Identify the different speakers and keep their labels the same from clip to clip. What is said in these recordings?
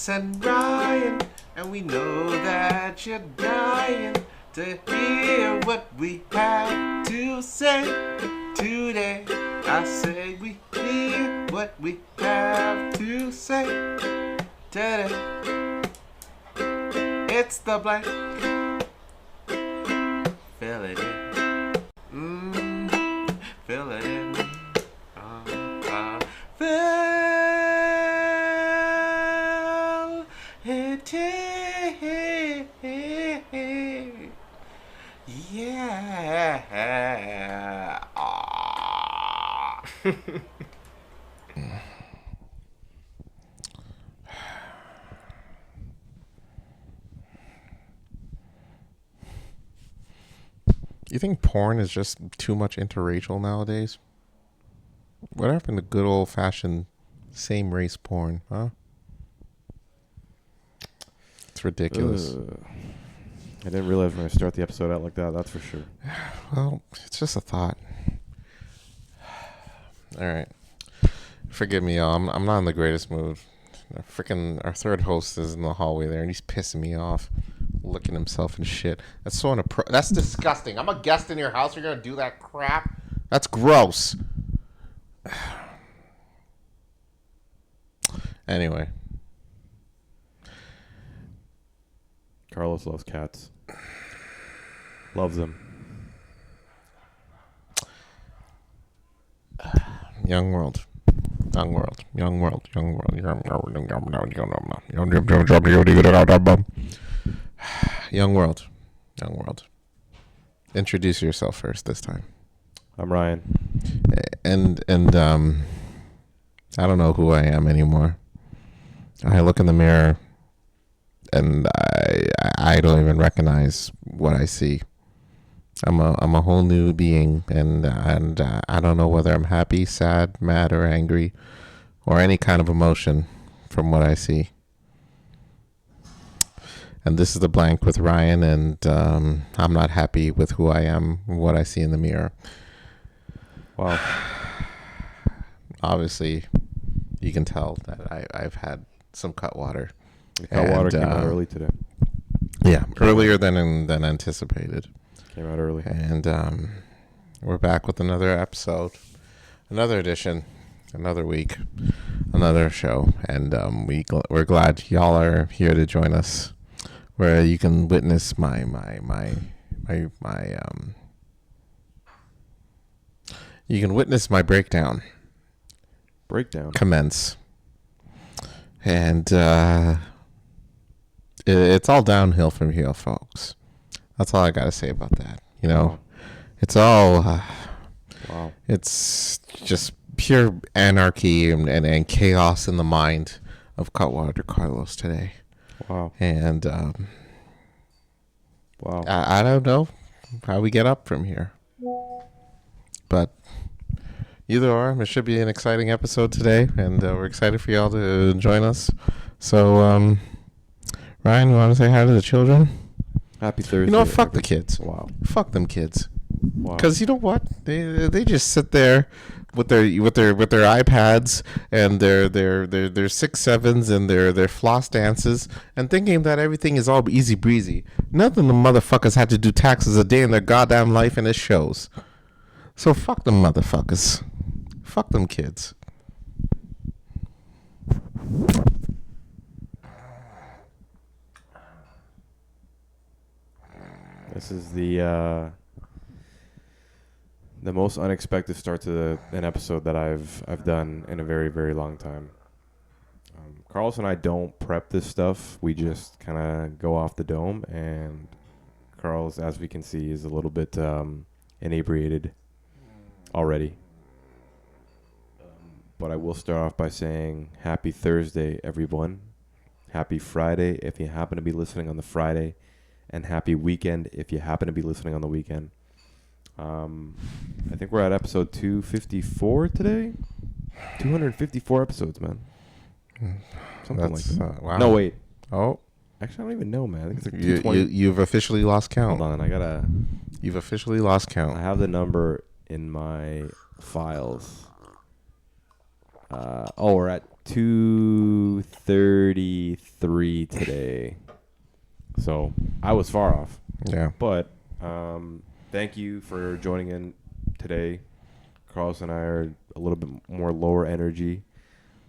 Speaker 1: Chris and Ryan, and we know that you're dying to hear what we have to say today. I say we hear what we have to say today. It's the blank. Fill it in. Fill it in. Fill it in. Yeah.
Speaker 2: You think porn is just too much interracial nowadays? What happened to good old-fashioned same-race porn, huh? It's ridiculous.
Speaker 3: I didn't realize when I start the episode out like that, that's for sure.
Speaker 2: Well, it's just a thought. All right. Forgive me, y'all. I'm not in the greatest mood. Our third host is in the hallway there, and he's pissing me off. Licking himself and shit. That's so that's disgusting. I'm a guest in your house. You're gonna do that crap? That's gross. Anyway,
Speaker 3: Carlos loves cats. Loves them.
Speaker 2: Young world. Introduce yourself first this time.
Speaker 3: I'm Ryan.
Speaker 2: And I don't know who I am anymore. I look in the mirror and I don't even recognize what I see. I'm a whole new being, and I don't know whether I'm happy, sad, mad, or angry, or any kind of emotion from what I see. And this is the blank with Ryan, and I'm not happy with who I am, what I see in the mirror.
Speaker 3: Wow.
Speaker 2: Obviously, you can tell that I've had some cut water.
Speaker 3: The cut water came out early today.
Speaker 2: Yeah, earlier than anticipated.
Speaker 3: Came out early.
Speaker 2: And we're back with another episode, another edition, another week, another show. And we're glad y'all are here to join us, where you can witness my you can witness my breakdown commence. And it's all downhill from here, folks. That's all I got to say about that. You know, it's all,
Speaker 3: wow.
Speaker 2: It's just pure anarchy and chaos in the mind of Cutwater Carlos today.
Speaker 3: Wow.
Speaker 2: And
Speaker 3: wow.
Speaker 2: I don't know how we get up from here. But either or, it should be an exciting episode today. And we're excited for y'all to join us. So, Ryan, you want to say hi to the children?
Speaker 3: Happy Thursday.
Speaker 2: You know what? Fuck the kids.
Speaker 3: Wow.
Speaker 2: Fuck them kids.
Speaker 3: Wow.
Speaker 2: Because you know what? They just sit there with their iPads and their 6-7s and their floss dances and thinking that everything is all easy breezy. Nothing the motherfuckers had to do taxes a day in their goddamn life, and it shows. So fuck them motherfuckers. Fuck them kids.
Speaker 3: This is the most unexpected start to an episode that I've done in a very, very long time. Carlos and I don't prep this stuff. We just kind of go off the dome, and Carlos, as we can see, is a little bit inebriated already. But I will start off by saying happy Thursday, everyone. Happy Friday if you happen to be listening on the Friday. And happy weekend if you happen to be listening on the weekend. I think we're at episode 254 today. 254 episodes, man. Something like that.
Speaker 2: Wow.
Speaker 3: No, wait.
Speaker 2: Oh.
Speaker 3: Actually, I don't even know, man. I think it's like 220.
Speaker 2: You've officially lost count.
Speaker 3: Hold on,
Speaker 2: You've officially lost count.
Speaker 3: I have the number in my files. We're at 2:33 today. So I was far off.
Speaker 2: Yeah.
Speaker 3: But thank you for joining in today. Carlos and I are a little bit more lower energy.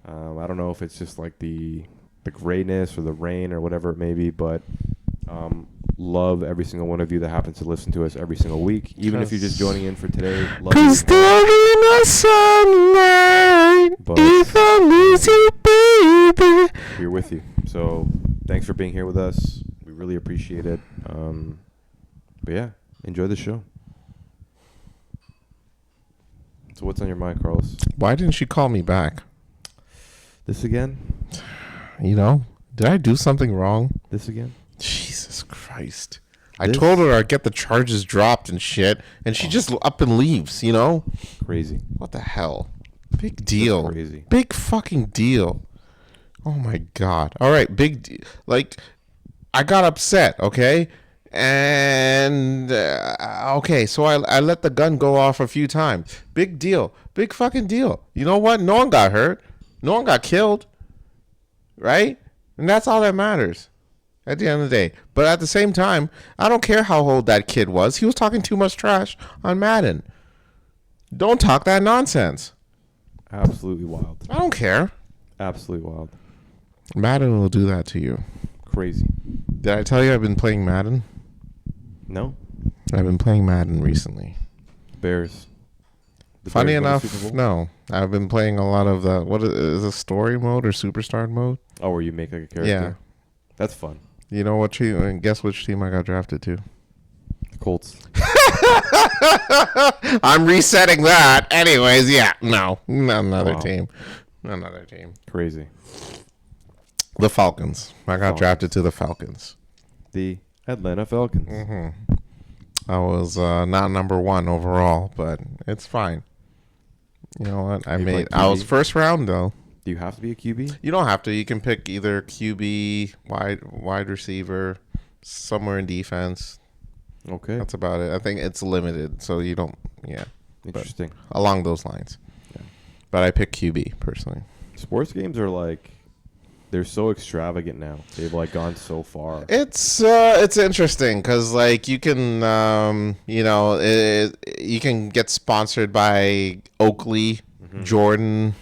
Speaker 3: I don't know if it's just like the grayness or the rain or whatever it may be, but love every single one of you that happens to listen to us every single week. Even if you're just joining in for today. Love you.
Speaker 2: 'Cause there in the sunlight,
Speaker 3: But
Speaker 2: if I lose you, baby.
Speaker 3: we're with you. So thanks for being here with us. We really appreciate it. But yeah, enjoy the show. So what's on your mind, Carlos?
Speaker 2: Why didn't she call me back?
Speaker 3: This again?
Speaker 2: You know, did I do something wrong?
Speaker 3: This again?
Speaker 2: Jesus Christ. I
Speaker 3: This-
Speaker 2: told her I'd get the charges dropped and shit, and she just up and leaves, you know?
Speaker 3: Crazy.
Speaker 2: What the hell? Big deal.
Speaker 3: Crazy.
Speaker 2: Big fucking deal. Oh my God. All right, like, I got upset, okay? And, okay, so I let the gun go off a few times. Big deal. Big fucking deal. You know what? No one got hurt. No one got killed. Right? And that's all that matters at the end of the day. But at the same time, I don't care how old that kid was. He was talking too much trash on Madden. Don't talk that nonsense.
Speaker 3: Absolutely wild.
Speaker 2: I don't care.
Speaker 3: Absolutely wild.
Speaker 2: Madden will do that to you.
Speaker 3: Crazy.
Speaker 2: Did I tell you I've been playing Madden?
Speaker 3: No?
Speaker 2: I've been playing Madden recently.
Speaker 3: Bears. The
Speaker 2: Funny
Speaker 3: Bears won the
Speaker 2: enough,
Speaker 3: Super Bowl?
Speaker 2: no. I've been playing a lot of the, what is it, story mode or superstar mode?
Speaker 3: Oh, where you make like a character?
Speaker 2: Yeah.
Speaker 3: That's fun.
Speaker 2: You know what team, guess which team I got drafted to?
Speaker 3: The Colts.
Speaker 2: I'm resetting that. Anyways, yeah. No. Another
Speaker 3: Wow.
Speaker 2: team. Another team.
Speaker 3: Crazy.
Speaker 2: The Falcons. I got
Speaker 3: Falcons.
Speaker 2: drafted to the Falcons.
Speaker 3: The Atlanta Falcons.
Speaker 2: Hmm. I was not number one overall, but it's fine. You know what?
Speaker 3: You play
Speaker 2: I was
Speaker 3: QB?
Speaker 2: first round though.
Speaker 3: Do you have to be a QB?
Speaker 2: You don't have to. You can pick either QB, wide receiver, somewhere in defense.
Speaker 3: Okay.
Speaker 2: That's about it. I think it's limited, so you don't. Yeah,
Speaker 3: Interesting.
Speaker 2: along those lines.
Speaker 3: Yeah.
Speaker 2: But I pick QB personally.
Speaker 3: Sports games are like, they're so extravagant now. They've like gone so far.
Speaker 2: It's interesting because like you can you can get sponsored by Oakley, Jordan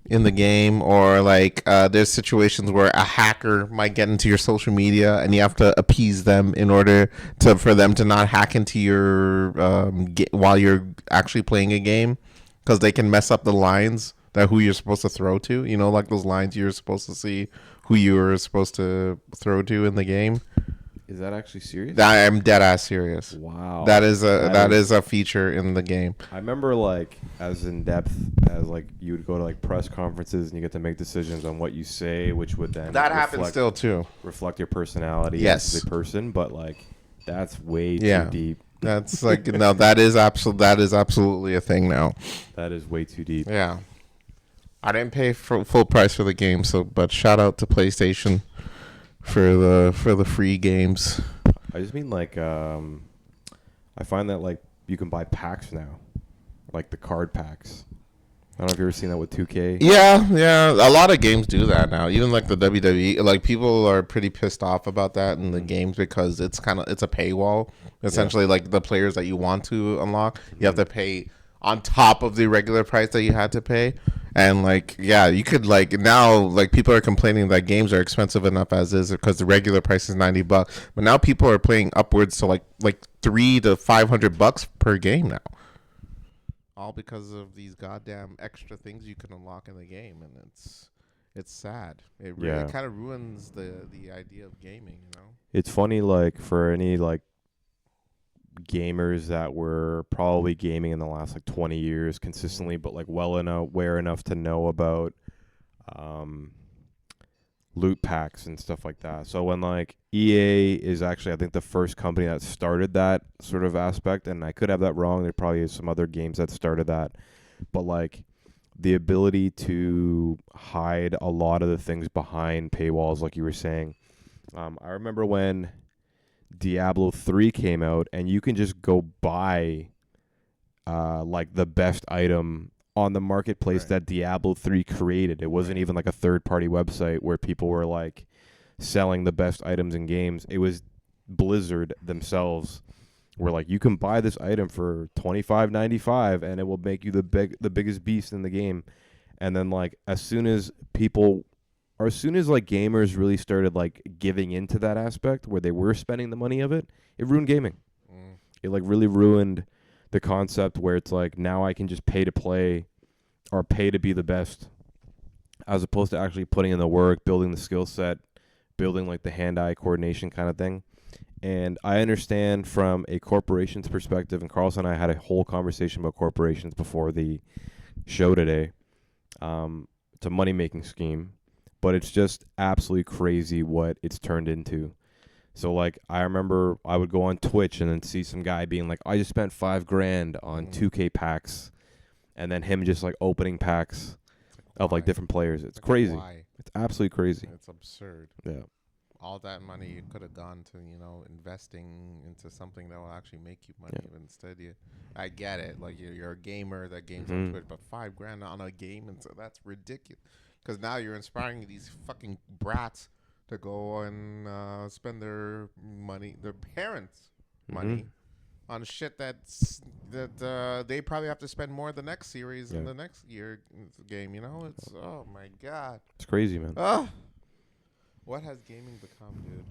Speaker 2: in the game, or like there's situations where a hacker might get into your social media and you have to appease them in order for them to not hack into your while you're actually playing a game, because they can mess up the lines that who you're supposed to throw to. You know, like those lines you're supposed to see who you were supposed to throw to in the game.
Speaker 3: Is that actually serious?
Speaker 2: I'm dead ass serious.
Speaker 3: Wow.
Speaker 2: That is a feature in the game.
Speaker 3: I remember like as in depth as like you would go to like press conferences and you get to make decisions on what you say, which would then
Speaker 2: That happens still too.
Speaker 3: reflect your personality
Speaker 2: Yes.
Speaker 3: as a person. But like that's way
Speaker 2: Yeah.
Speaker 3: too deep.
Speaker 2: That's like no, that is absolutely a thing now.
Speaker 3: That is way too deep.
Speaker 2: Yeah. I didn't pay full price for the game, but shout out to PlayStation for the free games.
Speaker 3: I just mean like I find that like you can buy packs now, like the card packs. I don't know if you've ever seen that with 2K.
Speaker 2: Yeah. A lot of games do that now. Even like the WWE, like people are pretty pissed off about that in the games because it's a paywall. Essentially, like the players that you want to unlock, you have to pay on top of the regular price that you had to pay. And like, yeah, you could like now, like people are complaining that games are expensive enough as is because the regular price is $90, but now people are paying upwards to like $300 to $500 per game now. All because of these goddamn extra things you can unlock in the game, and it's sad. It really kind of ruins the idea of gaming, you know.
Speaker 3: It's funny, like for any like gamers that were probably gaming in the last like 20 years consistently, but like well enough aware enough to know about loot packs and stuff like that. So when like EA is actually I think the first company that started that sort of aspect, and I could have that wrong, there probably is some other games that started that, but like the ability to hide a lot of the things behind paywalls like you were saying. I remember when Diablo 3 came out and you can just go buy like the best item on the marketplace
Speaker 1: Right.
Speaker 3: that Diablo 3 created. It wasn't even like a third-party website where people were like selling the best items in games. It was Blizzard themselves were like, you can buy this item for $25.95 and it will make you the biggest beast in the game. And then like as soon as like gamers really started like giving into that aspect where they were spending the money of it, it ruined gaming.
Speaker 1: Mm.
Speaker 3: It like really ruined the concept where it's like now I can just pay to play or pay to be the best, as opposed to actually putting in the work, building the skill set, building like the hand-eye coordination kind of thing. And I understand from a corporation's perspective, and Carlson and I had a whole conversation about corporations before the show today. It's a money-making scheme, but it's just absolutely crazy what it's turned into. So like I remember I would go on Twitch and then see some guy being like, I just spent $5,000 on 2K packs, and then him just like opening packs of like different players. It's crazy.
Speaker 1: Why?
Speaker 3: It's absolutely crazy.
Speaker 1: It's absurd.
Speaker 3: Yeah.
Speaker 1: All that money you could have gone to, investing into something that will actually make you money.
Speaker 3: Yeah.
Speaker 1: But instead, I get it. Like you're a gamer that games
Speaker 3: Mhm.
Speaker 1: on Twitch, but $5,000 on a game, and so that's ridiculous. Because now you're inspiring these fucking brats to go and spend their money, their parents' money, on shit that they probably have to spend more the next series in the next year game. It's oh my god,
Speaker 3: It's crazy, man.
Speaker 1: What has gaming become, dude?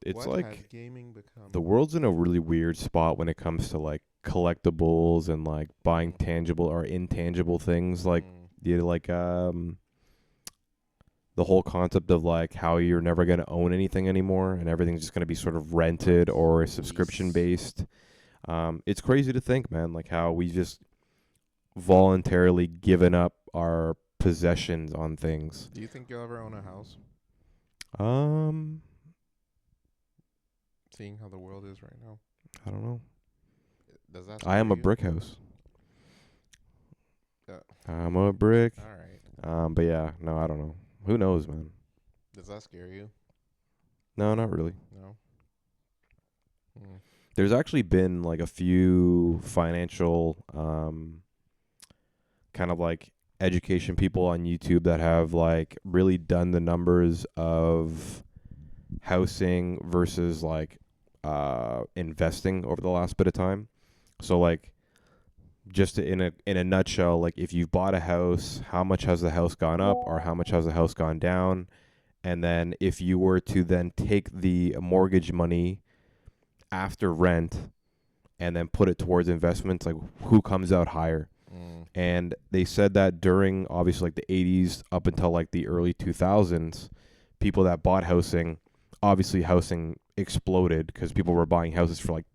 Speaker 3: It's
Speaker 1: what has
Speaker 3: like
Speaker 1: gaming become?
Speaker 3: the world's in a really weird spot when it comes to like collectibles and like buying tangible or intangible things. Like the whole concept of like how you're never going to own anything anymore and everything's just going to be sort of rented or subscription based. It's crazy to think, man, like how we just voluntarily given up our possessions on things.
Speaker 1: Do you think you'll ever own a house? Seeing how the world is right now,
Speaker 3: I don't know.
Speaker 1: does that?
Speaker 3: I am a
Speaker 1: scare you?
Speaker 3: brick house.
Speaker 1: Yeah.
Speaker 3: I'm a brick.
Speaker 1: All right.
Speaker 3: But yeah, no, I don't know. Who knows, man?
Speaker 1: Does that scare you?
Speaker 3: No, not really.
Speaker 1: No.
Speaker 3: There's actually been like a few financial kind of like education people on YouTube that have like really done the numbers of housing versus like investing over the last bit of time. So like just in a nutshell, like if you've bought a house, how much has the house gone up or how much has the house gone down? And then if you were to then take the mortgage money after rent and then put it towards investments, like who comes out higher? And they said that during obviously like the 80s up until like the early 2000s, people that bought housing, obviously housing exploded because people were buying houses for like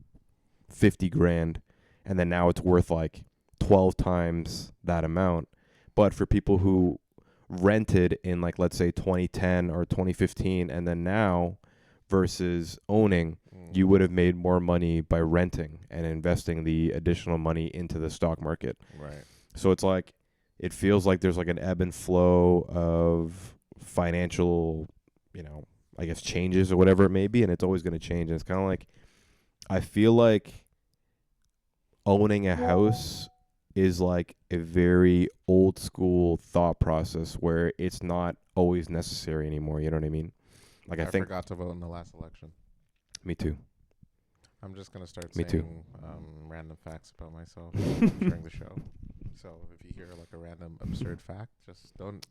Speaker 3: 50 grand. And then now it's worth like 12 times that amount. But for people who rented in like, let's say 2010 or 2015, and then now versus owning, you would have made more money by renting and investing the additional money into the stock market.
Speaker 1: Right.
Speaker 3: So it's like, it feels like there's like an ebb and flow of financial, I guess changes or whatever it may be. And it's always going to change. And it's kind of like, I feel like owning a house is like a very old school thought process where it's not always necessary anymore. You know what I mean? Like I think
Speaker 1: forgot to vote in the last election.
Speaker 3: Me too.
Speaker 1: I'm just gonna start
Speaker 3: Me
Speaker 1: saying
Speaker 3: too.
Speaker 1: Random facts about myself during the show. So if you hear like a random absurd fact, just don't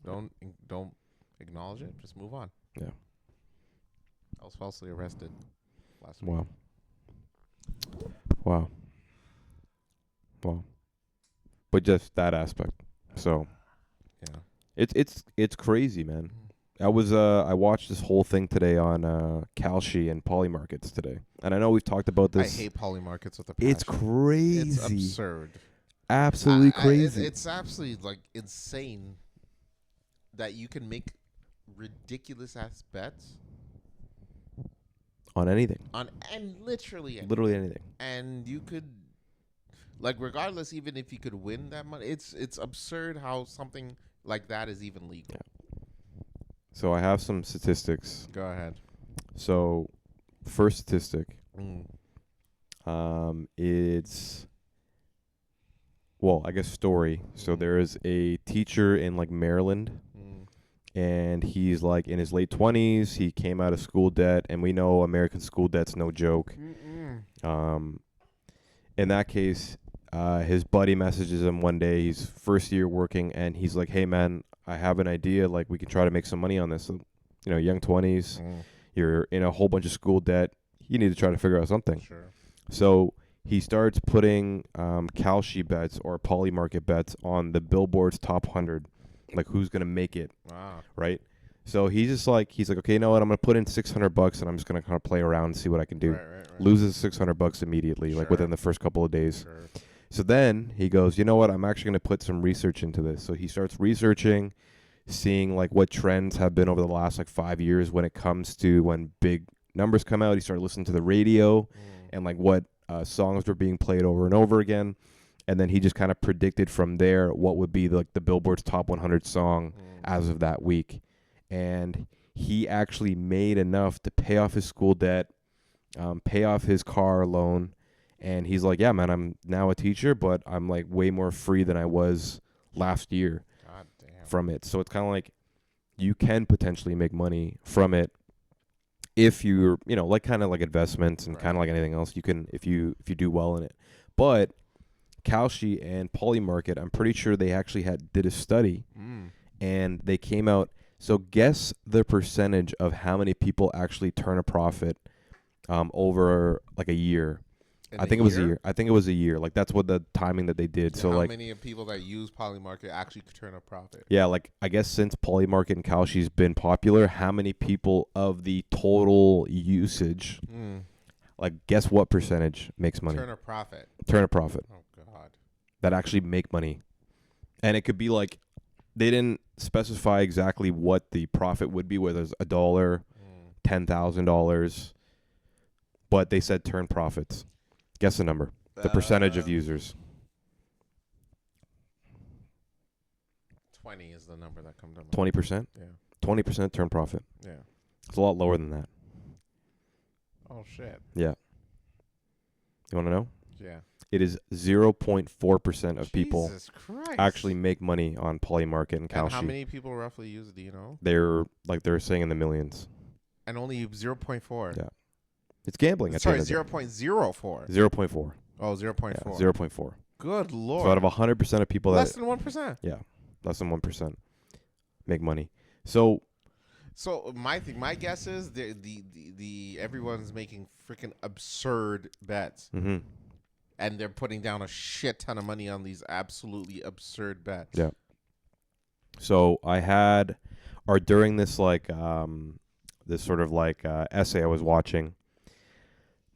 Speaker 1: acknowledge it. Just move on.
Speaker 3: Yeah.
Speaker 1: I was falsely arrested last
Speaker 3: Wow.
Speaker 1: week.
Speaker 3: Wow. But just that aspect. So
Speaker 1: Yeah.
Speaker 3: it's crazy, man. I watched this whole thing today on Kalshi and Poly Markets today. And I know we've talked about this.
Speaker 1: I hate poly markets with a passion.
Speaker 3: It's crazy.
Speaker 1: It's absurd.
Speaker 3: Absolutely crazy.
Speaker 1: It's absolutely like insane that you can make ridiculous ass bets
Speaker 3: on anything.
Speaker 1: And literally anything.
Speaker 3: Literally anything.
Speaker 1: And you could, like, regardless, even if you could win that money, it's absurd how something like that is even legal.
Speaker 3: Yeah. So I have some statistics.
Speaker 1: Go ahead.
Speaker 3: So, first statistic. It's well, I guess story. So there is a teacher in like Maryland, and he's like in his late 20s. He came out of school debt, and we know American school debt's no joke. In that case, his buddy messages him one day. He's first year working, and he's like, "Hey man, I have an idea. Like we can try to make some money on this. So, you know, young 20s, you're in a whole bunch of school debt. You need to try to figure out something."
Speaker 1: Sure.
Speaker 3: So he starts putting Kalshi bets or poly market bets on the Billboard's top 100, like who's gonna make it.
Speaker 1: Wow.
Speaker 3: Right. So he's like, okay, you know what? I'm gonna put in $600 and I'm just gonna kind of play around and see what I can do.
Speaker 1: Right.
Speaker 3: Loses $600 immediately, like within the first couple of days.
Speaker 1: Sure.
Speaker 3: So then he goes, you know what? I'm actually gonna put some research into this. So he starts researching, seeing like what trends have been over the last like 5 years when it comes to when big numbers come out. He started listening to the radio and like what songs were being played over and over again. And then he just kind of predicted from there what would be like the Billboard's top 100 song as of that week. And he actually made enough to pay off his school debt, pay off his car loan. And he's like, yeah, man, I'm now a teacher, but I'm like way more free than I was last year from it. So it's kind of like you can potentially make money from it if you're, you know, like kind of like investments and kind of like anything else. You can, if you do well in it. But Kalshi and Polymarket, I'm pretty sure they actually did a study and they came out. So guess the percentage of how many people actually turn a profit over like a year. I think it was a year. I think it was a year. Like that's what the timing that they did. So
Speaker 1: how
Speaker 3: like
Speaker 1: many of people that use Polymarket actually could turn a profit?
Speaker 3: Yeah, like I guess since Polymarket and Kalshi's been popular, how many people of the total usage, like guess what percentage makes money?
Speaker 1: Turn a profit.
Speaker 3: Turn a profit.
Speaker 1: Oh God.
Speaker 3: That actually make money. And it could be like they didn't specify exactly what the profit would be, whether it's $1, $10,000, but they said turn profits. Guess the number. The percentage of users.
Speaker 1: 20 is the number that comes up.
Speaker 3: 20%?
Speaker 1: Yeah.
Speaker 3: 20% turn profit.
Speaker 1: Yeah.
Speaker 3: It's a lot lower than that.
Speaker 1: Oh shit.
Speaker 3: Yeah. You want to know?
Speaker 1: Yeah.
Speaker 3: It is 0.4% of people
Speaker 1: Jesus Christ.
Speaker 3: actually make money on Polymarket and Kalshi.
Speaker 1: And how many people roughly use it, do you know?
Speaker 3: They're saying in the millions.
Speaker 1: And only 0.4.
Speaker 3: Yeah. It's gambling.
Speaker 1: Sorry,
Speaker 3: at the end of
Speaker 1: 0.04.
Speaker 3: 0.4.
Speaker 1: Oh, 0.4.
Speaker 3: Yeah, 0.4.
Speaker 1: Good Lord.
Speaker 3: So out of 100% of people
Speaker 1: less than 1%.
Speaker 3: Yeah, less than 1% make money. So
Speaker 1: my guess is the everyone's making freaking absurd bets. And they're putting down a shit ton of money on these absolutely absurd bets.
Speaker 3: Yeah. So I had, or during this like this sort of like essay I was watching,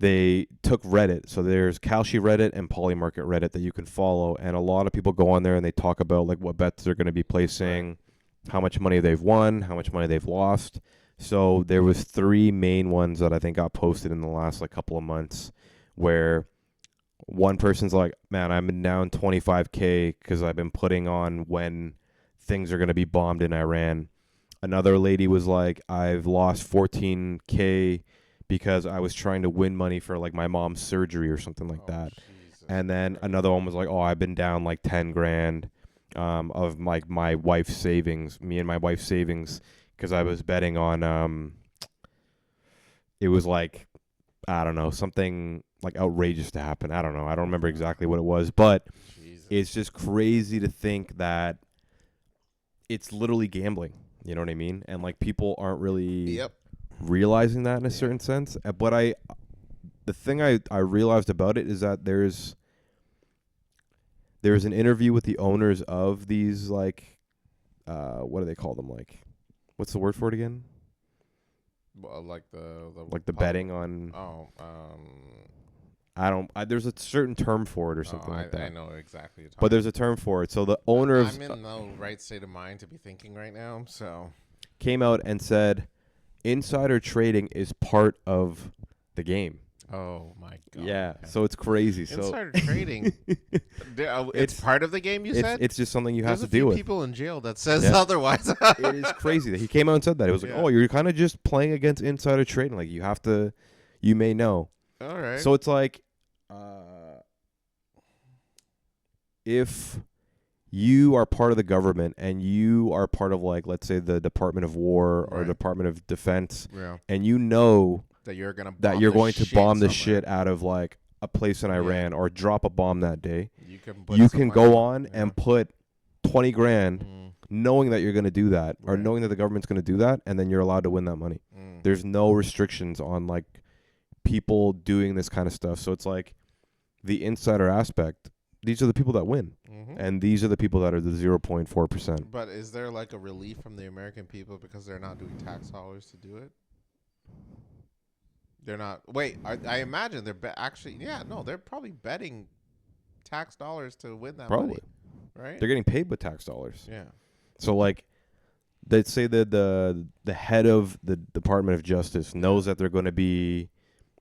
Speaker 3: they took Reddit. So there's Kalshi Reddit and Polymarket Reddit that you can follow, and a lot of people go on there and they talk about like what bets they're going to be placing, how much money they've won, how much money they've lost. So there was 3 main ones that I think got posted in the last like couple of months, where one person's like, man, I've been down 25K because I've been putting on when things are going to be bombed in Iran. Another lady was like, I've lost 14K because I was trying to win money for like my mom's surgery or something like that. Jesus. And then another one was like, oh, I've been down like 10 grand of like my wife's savings, me and my wife's savings, because I was betting on, it was like, I don't know, something like outrageous to happen. I don't know. I don't remember exactly what it was, but it's just crazy to think that it's literally gambling. You know what I mean? And like people aren't really realizing that in a certain sense. But the thing I realized about it is that there's an interview with the owners of these like, what do they call them? Like, what's the word for it again?
Speaker 1: Well, like
Speaker 3: the betting on.
Speaker 1: Oh,
Speaker 3: there's a certain term for it or something like that.
Speaker 1: I know exactly.
Speaker 3: But there's a term for it. So the owner
Speaker 1: I'm in no right state of mind to be thinking right now. So
Speaker 3: came out and said, insider trading is part of the game.
Speaker 1: Oh my God.
Speaker 3: Yeah. So it's crazy.
Speaker 1: Insider trading. It's part of the game. You said
Speaker 3: it's just something you have to
Speaker 1: deal
Speaker 3: deal with.
Speaker 1: People in jail that says otherwise.
Speaker 3: It is crazy that he came out and said that. It was like, oh, you're kind of just playing against insider trading. Like you may know.
Speaker 1: All right.
Speaker 3: So it's like, if you are part of the government and you are part of, like, let's say the Department of War or
Speaker 1: Right.
Speaker 3: Department of Defense,
Speaker 1: Yeah.
Speaker 3: and you know
Speaker 1: That you're going to
Speaker 3: bomb the shit out of like a place in Iran or drop a bomb that day,
Speaker 1: you
Speaker 3: can go on and put 20 grand knowing that you're going to do that or knowing that the government's going to do that, and then you're allowed to win that money. There's no restrictions on like people doing this kind of stuff. So it's like the insider aspect. These are the people that win, and these are the people that are the 0.4%.
Speaker 1: But is there like a relief from the American people because they're not doing tax dollars to do it? They're not. Wait, I imagine they're actually. Yeah, no, they're probably betting tax dollars to win that money, right?
Speaker 3: They're getting paid with tax dollars.
Speaker 1: Yeah.
Speaker 3: So like, they'd say that the head of the Department of Justice knows that they're going to be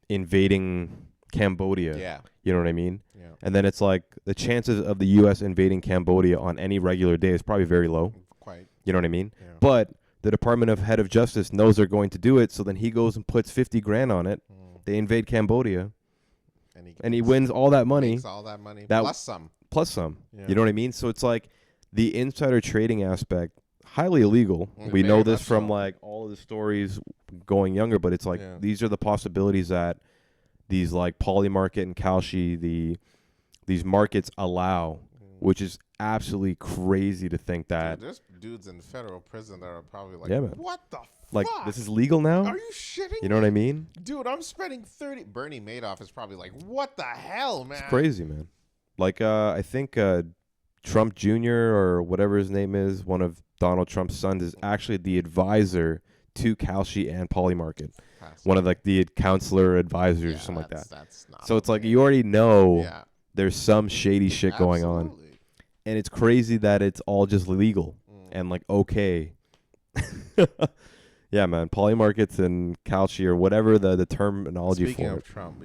Speaker 3: invading Cambodia.
Speaker 1: Yeah.
Speaker 3: You know what I mean?
Speaker 1: Yeah.
Speaker 3: And then it's like the chances of the U.S. invading Cambodia on any regular day is probably very low.
Speaker 1: Quite.
Speaker 3: You know what I mean?
Speaker 1: Yeah.
Speaker 3: But the Department of Head of Justice knows they're going to do it, so then he goes and puts 50 grand on it. They invade Cambodia, and he wins all that money.
Speaker 1: Makes all that money plus some.
Speaker 3: Plus some.
Speaker 1: Yeah.
Speaker 3: You know what I mean? So it's like the insider trading aspect, highly illegal. We
Speaker 1: Very
Speaker 3: know this
Speaker 1: much
Speaker 3: from
Speaker 1: so.
Speaker 3: like all of the stories going younger, but it's like these are the possibilities that these like Polymarket and Kalshi, these markets allow, which is absolutely crazy to think that.
Speaker 1: Dude, there's dudes in federal prison that are probably like,
Speaker 3: Yeah, man.
Speaker 1: what the fuck?
Speaker 3: Like, this is legal now?
Speaker 1: Are you shitting
Speaker 3: You know what I mean?
Speaker 1: Dude, I'm spending 30. Bernie Madoff is probably like, what the hell, man?
Speaker 3: It's crazy, man. Like, I think Trump Jr. or whatever his name is, one of Donald Trump's sons, is actually the advisor to Kalshi and Polymarket. One of like the counselor advisors or something like that.
Speaker 1: That's not
Speaker 3: So it's like you already know
Speaker 1: Yeah.
Speaker 3: there's some shady shit going on.
Speaker 1: Absolutely.
Speaker 3: And it's crazy that it's all just legal and like okay. Yeah, man. Polymarkets and Kalshi or whatever the terminology
Speaker 1: Speaking
Speaker 3: for
Speaker 1: of
Speaker 3: it.
Speaker 1: Trump,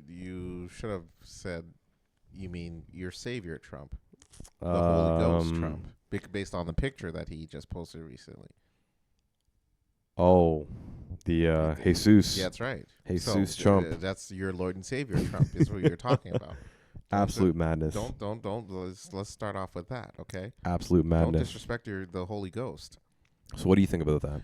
Speaker 1: you should have said, you mean your savior Trump, the Holy Ghost Trump, based on the picture that he just posted recently.
Speaker 3: Oh, the Jesus.
Speaker 1: Yeah, that's right.
Speaker 3: Jesus
Speaker 1: So,
Speaker 3: Trump.
Speaker 1: That's your Lord and Savior Trump is what you're talking about.
Speaker 3: Absolute madness.
Speaker 1: Don't. Let's start off with that, okay?
Speaker 3: Absolute
Speaker 1: Don't
Speaker 3: madness.
Speaker 1: disrespect the Holy Ghost.
Speaker 3: So what do you think about that?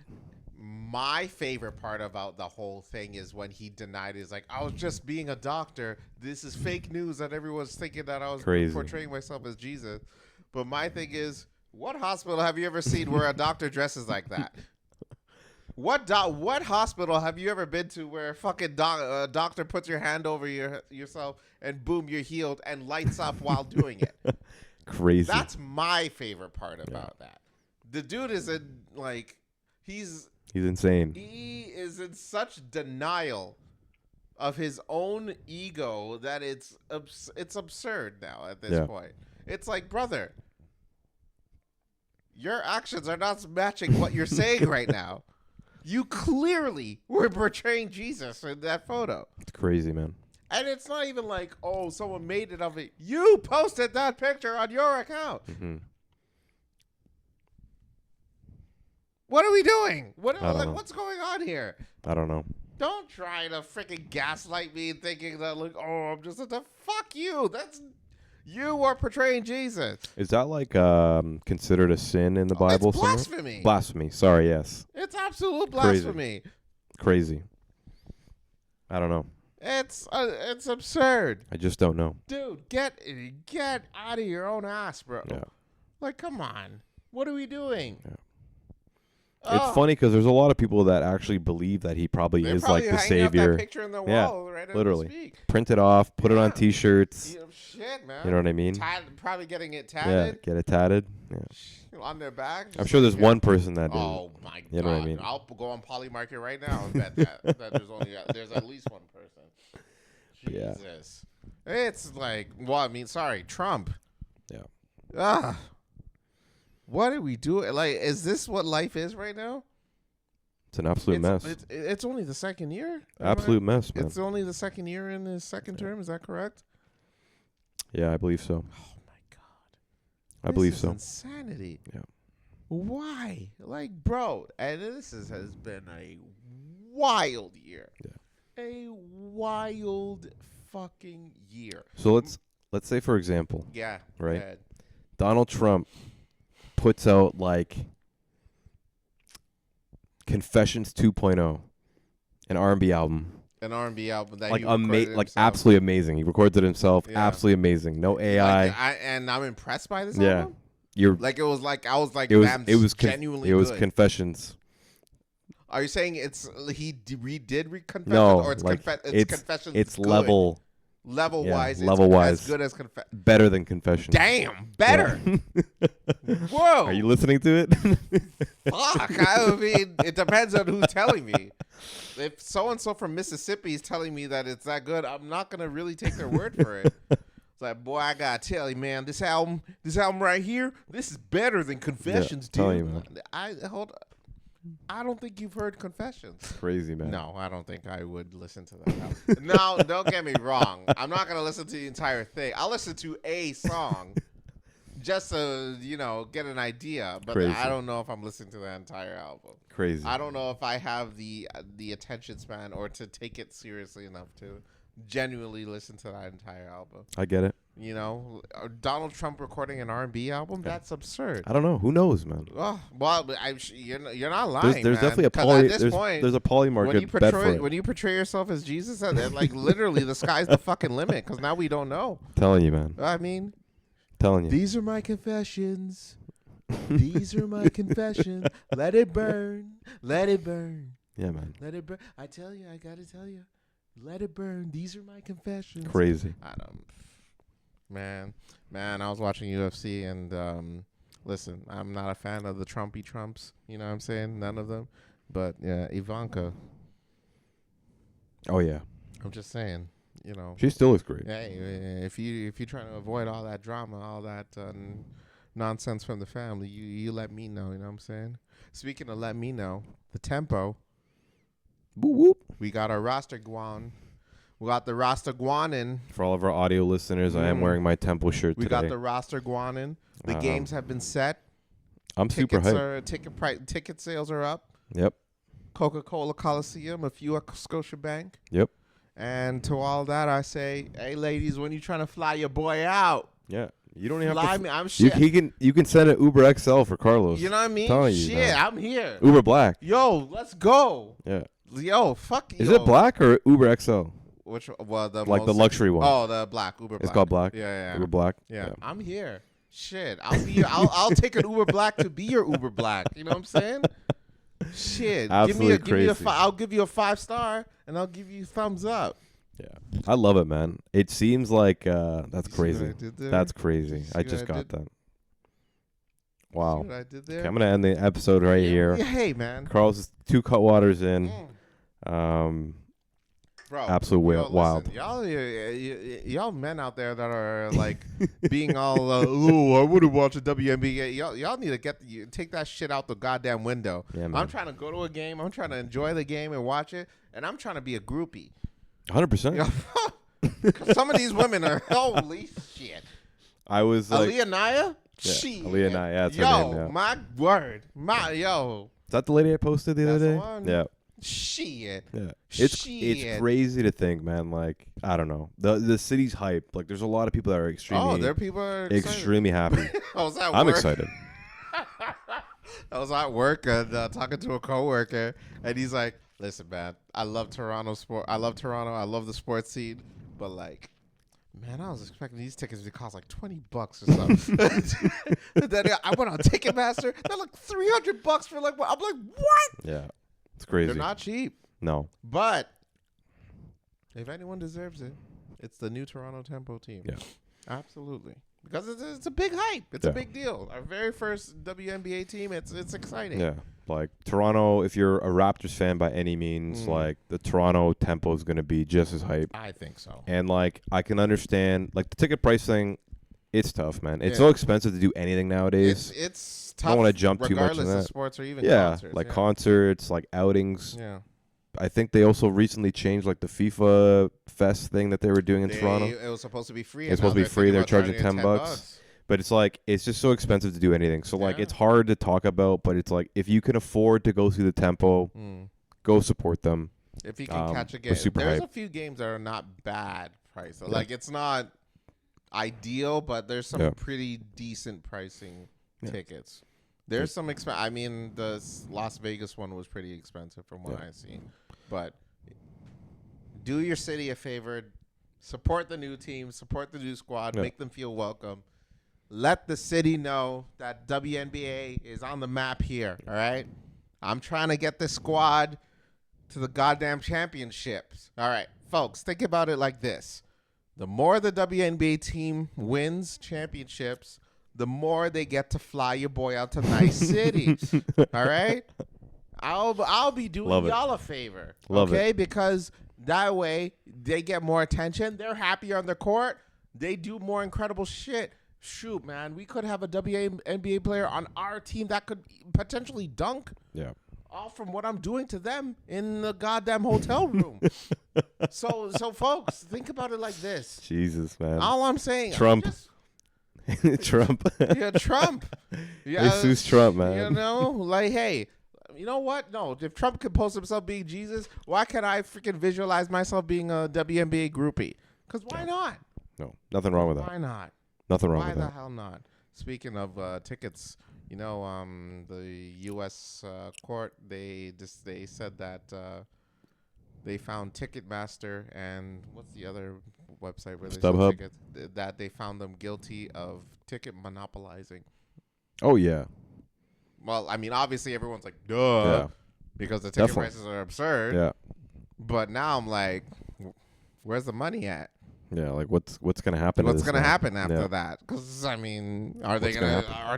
Speaker 1: My favorite part about the whole thing is when he denied it. He's like, I was just being a doctor. This is fake news that everyone's thinking that I was
Speaker 3: Crazy.
Speaker 1: portraying myself as Jesus. But my thing is, what hospital have you ever seen where a doctor dresses like that? What hospital have you ever been to where a fucking doctor puts your hand over yourself and boom, you're healed and lights up while doing it?
Speaker 3: Crazy.
Speaker 1: That's my favorite part about that. The dude is he's
Speaker 3: insane.
Speaker 1: He is in such denial of his own ego that it's absurd now at this point. It's like, brother, your actions are not matching what you're saying right now. You clearly were portraying Jesus in that photo.
Speaker 3: It's crazy, man.
Speaker 1: And it's not even like, oh, someone made it of it. You posted that picture on your account.
Speaker 3: Mm-hmm.
Speaker 1: What are we doing?
Speaker 3: I don't know.
Speaker 1: What's going on here?
Speaker 3: I don't know.
Speaker 1: Don't try to freaking gaslight me thinking that, like, oh, I'm just the fuck you. You are portraying Jesus.
Speaker 3: Is that like considered a sin in the Bible?
Speaker 1: It's blasphemy.
Speaker 3: Somewhere? Blasphemy. Sorry, yes.
Speaker 1: It's absolute blasphemy.
Speaker 3: Crazy. I don't know.
Speaker 1: It's absurd.
Speaker 3: I just don't know.
Speaker 1: Dude, get out of your own ass, bro.
Speaker 3: Yeah.
Speaker 1: Like, come on. What are we doing?
Speaker 3: Yeah. It's funny because there's a lot of people that actually believe that he probably is like the savior.
Speaker 1: That picture in the wall right as we
Speaker 3: literally.
Speaker 1: speak.
Speaker 3: Print it off, put it on T-shirts.
Speaker 1: Shit, man.
Speaker 3: You know what I mean?
Speaker 1: Probably getting it
Speaker 3: Yeah,
Speaker 1: tatted.
Speaker 3: get it tatted. Yeah.
Speaker 1: On their back.
Speaker 3: I'm sure there's one person that did.
Speaker 1: Oh my god!
Speaker 3: You know what I mean?
Speaker 1: I'll go on Polymarket right now and bet that there's at least one person.
Speaker 3: Yeah.
Speaker 1: Jesus, it's like, well, I mean, sorry, Trump.
Speaker 3: Yeah.
Speaker 1: What are we doing? Like, is this what life is right now?
Speaker 3: It's an absolute mess.
Speaker 1: It's only the second year.
Speaker 3: Absolute mess, man.
Speaker 1: It's only the second year in his second term. Is that correct?
Speaker 3: Yeah, I believe so.
Speaker 1: Oh my god!
Speaker 3: I believe
Speaker 1: This
Speaker 3: so.
Speaker 1: is insanity.
Speaker 3: Yeah.
Speaker 1: Why? Like, bro, and this has been a wild year.
Speaker 3: Yeah.
Speaker 1: A wild fucking year.
Speaker 3: So let's say for example,
Speaker 1: Yeah.
Speaker 3: right?
Speaker 1: Yeah.
Speaker 3: Donald Trump puts out like Confessions 2.0, an R&B album.
Speaker 1: An R&B album that
Speaker 3: Like
Speaker 1: he recorded
Speaker 3: like
Speaker 1: himself.
Speaker 3: absolutely amazing. He records it himself.
Speaker 1: Yeah.
Speaker 3: Absolutely amazing. No AI.
Speaker 1: And I'm impressed by this
Speaker 3: Yeah.
Speaker 1: album.
Speaker 3: You're
Speaker 1: Like it was like I was like,
Speaker 3: it was
Speaker 1: damn,
Speaker 3: it was
Speaker 1: genuinely
Speaker 3: it was
Speaker 1: good.
Speaker 3: Confessions.
Speaker 1: Are you saying he redid Confessions?
Speaker 3: No,
Speaker 1: or it's
Speaker 3: like
Speaker 1: Confessions?
Speaker 3: it's
Speaker 1: good?
Speaker 3: level
Speaker 1: wise.
Speaker 3: level
Speaker 1: it's
Speaker 3: wise.
Speaker 1: as good as Confessions.
Speaker 3: Better than Confessions.
Speaker 1: Damn, better. Whoa.
Speaker 3: Are you listening to it?
Speaker 1: Fuck. I mean, it depends on who's telling me. If so and so from Mississippi is telling me that it's that good, I'm not gonna really take their word for it. It's like, boy, I gotta tell you, man, this album right here, this is better than Confessions, dude.
Speaker 3: Tell you, man.
Speaker 1: I don't think you've heard Confessions.
Speaker 3: Crazy, man.
Speaker 1: No, I don't think I would listen to that album. No, don't get me wrong. I'm not gonna listen to the entire thing. I'll listen to a song just to, get an idea. But
Speaker 3: Crazy.
Speaker 1: I don't know if I'm listening to the entire album.
Speaker 3: Crazy.
Speaker 1: I don't know if I have the attention span or to take it seriously enough to genuinely listen to that entire album.
Speaker 3: I get it.
Speaker 1: Donald Trump recording an R&B album? That's absurd.
Speaker 3: I don't know. Who knows, man?
Speaker 1: Oh, well, you're not lying.
Speaker 3: There's
Speaker 1: man.
Speaker 3: definitely a
Speaker 1: 'Cause
Speaker 3: poly.
Speaker 1: At this point,
Speaker 3: there's a poly market bet for it.
Speaker 1: when you portray yourself as Jesus, like literally the sky's the fucking limit. Because now we don't know.
Speaker 3: Telling you, man.
Speaker 1: I mean,
Speaker 3: Telling you.
Speaker 1: these are my confessions. These are my confessions. Let it burn. Let it burn.
Speaker 3: Yeah, man.
Speaker 1: Let it burn. I tell you, I gotta tell you. Let it burn. These are my confessions.
Speaker 3: Crazy.
Speaker 1: I don't. Man, I was watching UFC and listen, I'm not a fan of the Trumpy Trumps. You know what I'm saying? None of them. But yeah, Ivanka.
Speaker 3: Oh yeah.
Speaker 1: I'm just saying.
Speaker 3: She still looks great.
Speaker 1: Hey, if you're trying to avoid all that drama, all that nonsense from the family, you let me know. You know what I'm saying? Speaking of let me know, the tempo.
Speaker 3: Whoop whoop.
Speaker 1: We got our roster guan. We got the roster guanin.
Speaker 3: For all of our audio listeners, I am wearing my Tempo shirt
Speaker 1: We
Speaker 3: today.
Speaker 1: got the roster guanin. The games have been set.
Speaker 3: I'm super hyped.
Speaker 1: Ticket sales are up.
Speaker 3: Yep.
Speaker 1: Coca-Cola Coliseum, a few at Scotiabank.
Speaker 3: Yep.
Speaker 1: And to all that, I say, hey, ladies, when you trying to fly your boy out,
Speaker 3: Yeah. You don't even
Speaker 1: fly
Speaker 3: have to.
Speaker 1: me. I'm shit.
Speaker 3: You can send an Uber XL for Carlos.
Speaker 1: You know what I mean?
Speaker 3: Telling you,
Speaker 1: Shit,
Speaker 3: man.
Speaker 1: I'm here.
Speaker 3: Uber Black.
Speaker 1: Yo, let's go.
Speaker 3: Yeah.
Speaker 1: Yo, fuck.
Speaker 3: Is it black or Uber XL?
Speaker 1: Which the
Speaker 3: luxury one.
Speaker 1: Oh, the black Uber Black.
Speaker 3: It's called Black.
Speaker 1: Yeah.
Speaker 3: Uber Black.
Speaker 1: Yeah, I'm here. Shit, I'll be. I'll take an Uber Black to be your Uber Black. You know what I'm saying? Shit,
Speaker 3: Absolutely
Speaker 1: give me a
Speaker 3: crazy.
Speaker 1: I'll give you a 5-star and I'll give you thumbs up.
Speaker 3: Yeah. I love it, man. It seems like that's
Speaker 1: You see what
Speaker 3: crazy.
Speaker 1: I did there?
Speaker 3: That's crazy.
Speaker 1: You see
Speaker 3: I
Speaker 1: what
Speaker 3: just
Speaker 1: I
Speaker 3: got
Speaker 1: did?
Speaker 3: that.
Speaker 1: See
Speaker 3: Wow.
Speaker 1: what I did there?
Speaker 3: Okay, I'm gonna end the episode right here.
Speaker 1: Yeah, hey, man.
Speaker 3: Carlos is 2 cut waters in.
Speaker 1: Bro,
Speaker 3: Absolute
Speaker 1: yo,
Speaker 3: wild.
Speaker 1: Listen, y'all men out there that are like being all, I wouldn't watch a WNBA. Y'all need to take that shit out the goddamn window.
Speaker 3: Yeah, man.
Speaker 1: I'm trying to go to a game. I'm trying to enjoy the game and watch it, and I'm trying to be a groupie.
Speaker 3: 100%.
Speaker 1: Some of these women are holy shit.
Speaker 3: I was like,
Speaker 1: Aaliyah Naya?
Speaker 3: Yeah,
Speaker 1: Shit.
Speaker 3: Aaliyah Naya, that's her
Speaker 1: yo,
Speaker 3: name, yeah.
Speaker 1: my word. Is
Speaker 3: that the lady I posted the
Speaker 1: That's
Speaker 3: other
Speaker 1: the
Speaker 3: day?
Speaker 1: one.
Speaker 3: Yeah.
Speaker 1: Shit.
Speaker 3: Yeah. It's
Speaker 1: Shit.
Speaker 3: crazy to think, man. Like, I don't know. The city's hype. Like, there's a lot of people that are
Speaker 1: People are excited.
Speaker 3: extremely happy.
Speaker 1: I was at
Speaker 3: I'm
Speaker 1: work.
Speaker 3: excited.
Speaker 1: I was at work and talking to a coworker, and he's like, "Listen, man, I love Toronto sport. I love Toronto. I love the sports scene, but like, man, I was expecting these tickets to cost like $20 or something." Then I went on Ticketmaster. They're like $300 for like. I'm like, what?
Speaker 3: Yeah. It's crazy.
Speaker 1: They're not cheap,
Speaker 3: No.
Speaker 1: but if anyone deserves it, it's the new Toronto Tempo team.
Speaker 3: Yeah.
Speaker 1: Absolutely. Because it's a big hype. It's
Speaker 3: Yeah.
Speaker 1: a big deal. Our very first WNBA team. It's exciting.
Speaker 3: Yeah. Like, Toronto, if you're a Raptors fan by any means, like, the Toronto Tempo is going to be just as hype.
Speaker 1: I think so.
Speaker 3: And, like, I can understand, like, the ticket price thing, it's tough, man. It's
Speaker 1: Yeah.
Speaker 3: so expensive to do anything nowadays.
Speaker 1: It's
Speaker 3: I
Speaker 1: tough.
Speaker 3: don't wanna jump too much in
Speaker 1: regardless of
Speaker 3: that.
Speaker 1: sports or even
Speaker 3: Yeah.
Speaker 1: concerts.
Speaker 3: Like,
Speaker 1: yeah.
Speaker 3: concerts, like, outings.
Speaker 1: Yeah.
Speaker 3: I think they also recently changed, like, the FIFA Fest thing that they were doing in Toronto.
Speaker 1: It was supposed to be free.
Speaker 3: It's
Speaker 1: and
Speaker 3: supposed
Speaker 1: now
Speaker 3: to be free.
Speaker 1: thinking
Speaker 3: They're
Speaker 1: about
Speaker 3: charging
Speaker 1: charging you
Speaker 3: $10. But it's like, it's just so expensive to do anything. So, like,
Speaker 1: Yeah.
Speaker 3: it's hard to talk about, but it's like, if you can afford to go see the Tempo, go support them.
Speaker 1: If you can catch a
Speaker 3: we're
Speaker 1: game.
Speaker 3: super
Speaker 1: There's
Speaker 3: hyped.
Speaker 1: a few games that are not bad price. Like, it's not
Speaker 2: ideal, but there's some pretty decent pricing tickets. There's some I mean, the Las Vegas one was pretty expensive from what I've seen. But do your city a favor. Support the new team. Support the new squad. Make them feel welcome. Let the city know that WNBA is on the map here, all right? I'm trying to get this squad to the goddamn championships. All right, folks, think about it like this. The more the WNBA team wins championships, the more they get to fly your boy out to nice cities. All right? I'll be doing y'all a favor. Okay? Because that way they get more attention. They're happier on the court. They do more incredible shit. Shoot, man, we could have a WNBA player on our team that could potentially dunk.
Speaker 3: Yeah.
Speaker 2: All from what I'm doing to them in the goddamn hotel room. So folks, think about it like this.
Speaker 3: Jesus, man.
Speaker 2: All I'm saying,
Speaker 3: Trump. Trump.
Speaker 2: Yeah, Trump. Yeah,
Speaker 3: Jesus Trump, man.
Speaker 2: You know, like, hey, you know what? No, if Trump could post himself being Jesus, why can't I freaking visualize myself being a WNBA groupie? Because why not?
Speaker 3: No, nothing wrong with that.
Speaker 2: Why not?
Speaker 3: Nothing wrong with that.
Speaker 2: Why the hell not? Speaking of tickets, you know, the U.S. court, they said that they found Ticketmaster and what's the other website where they sell
Speaker 3: StubHub?
Speaker 2: tickets, that they found them guilty of ticket monopolizing.
Speaker 3: Oh, yeah.
Speaker 2: Well, I mean, obviously everyone's like, duh, because the ticket prices are absurd.
Speaker 3: Yeah.
Speaker 2: But now I'm like, where's the money at?
Speaker 3: Yeah, like what's gonna happen?
Speaker 2: What's gonna happen after that? Because I mean, are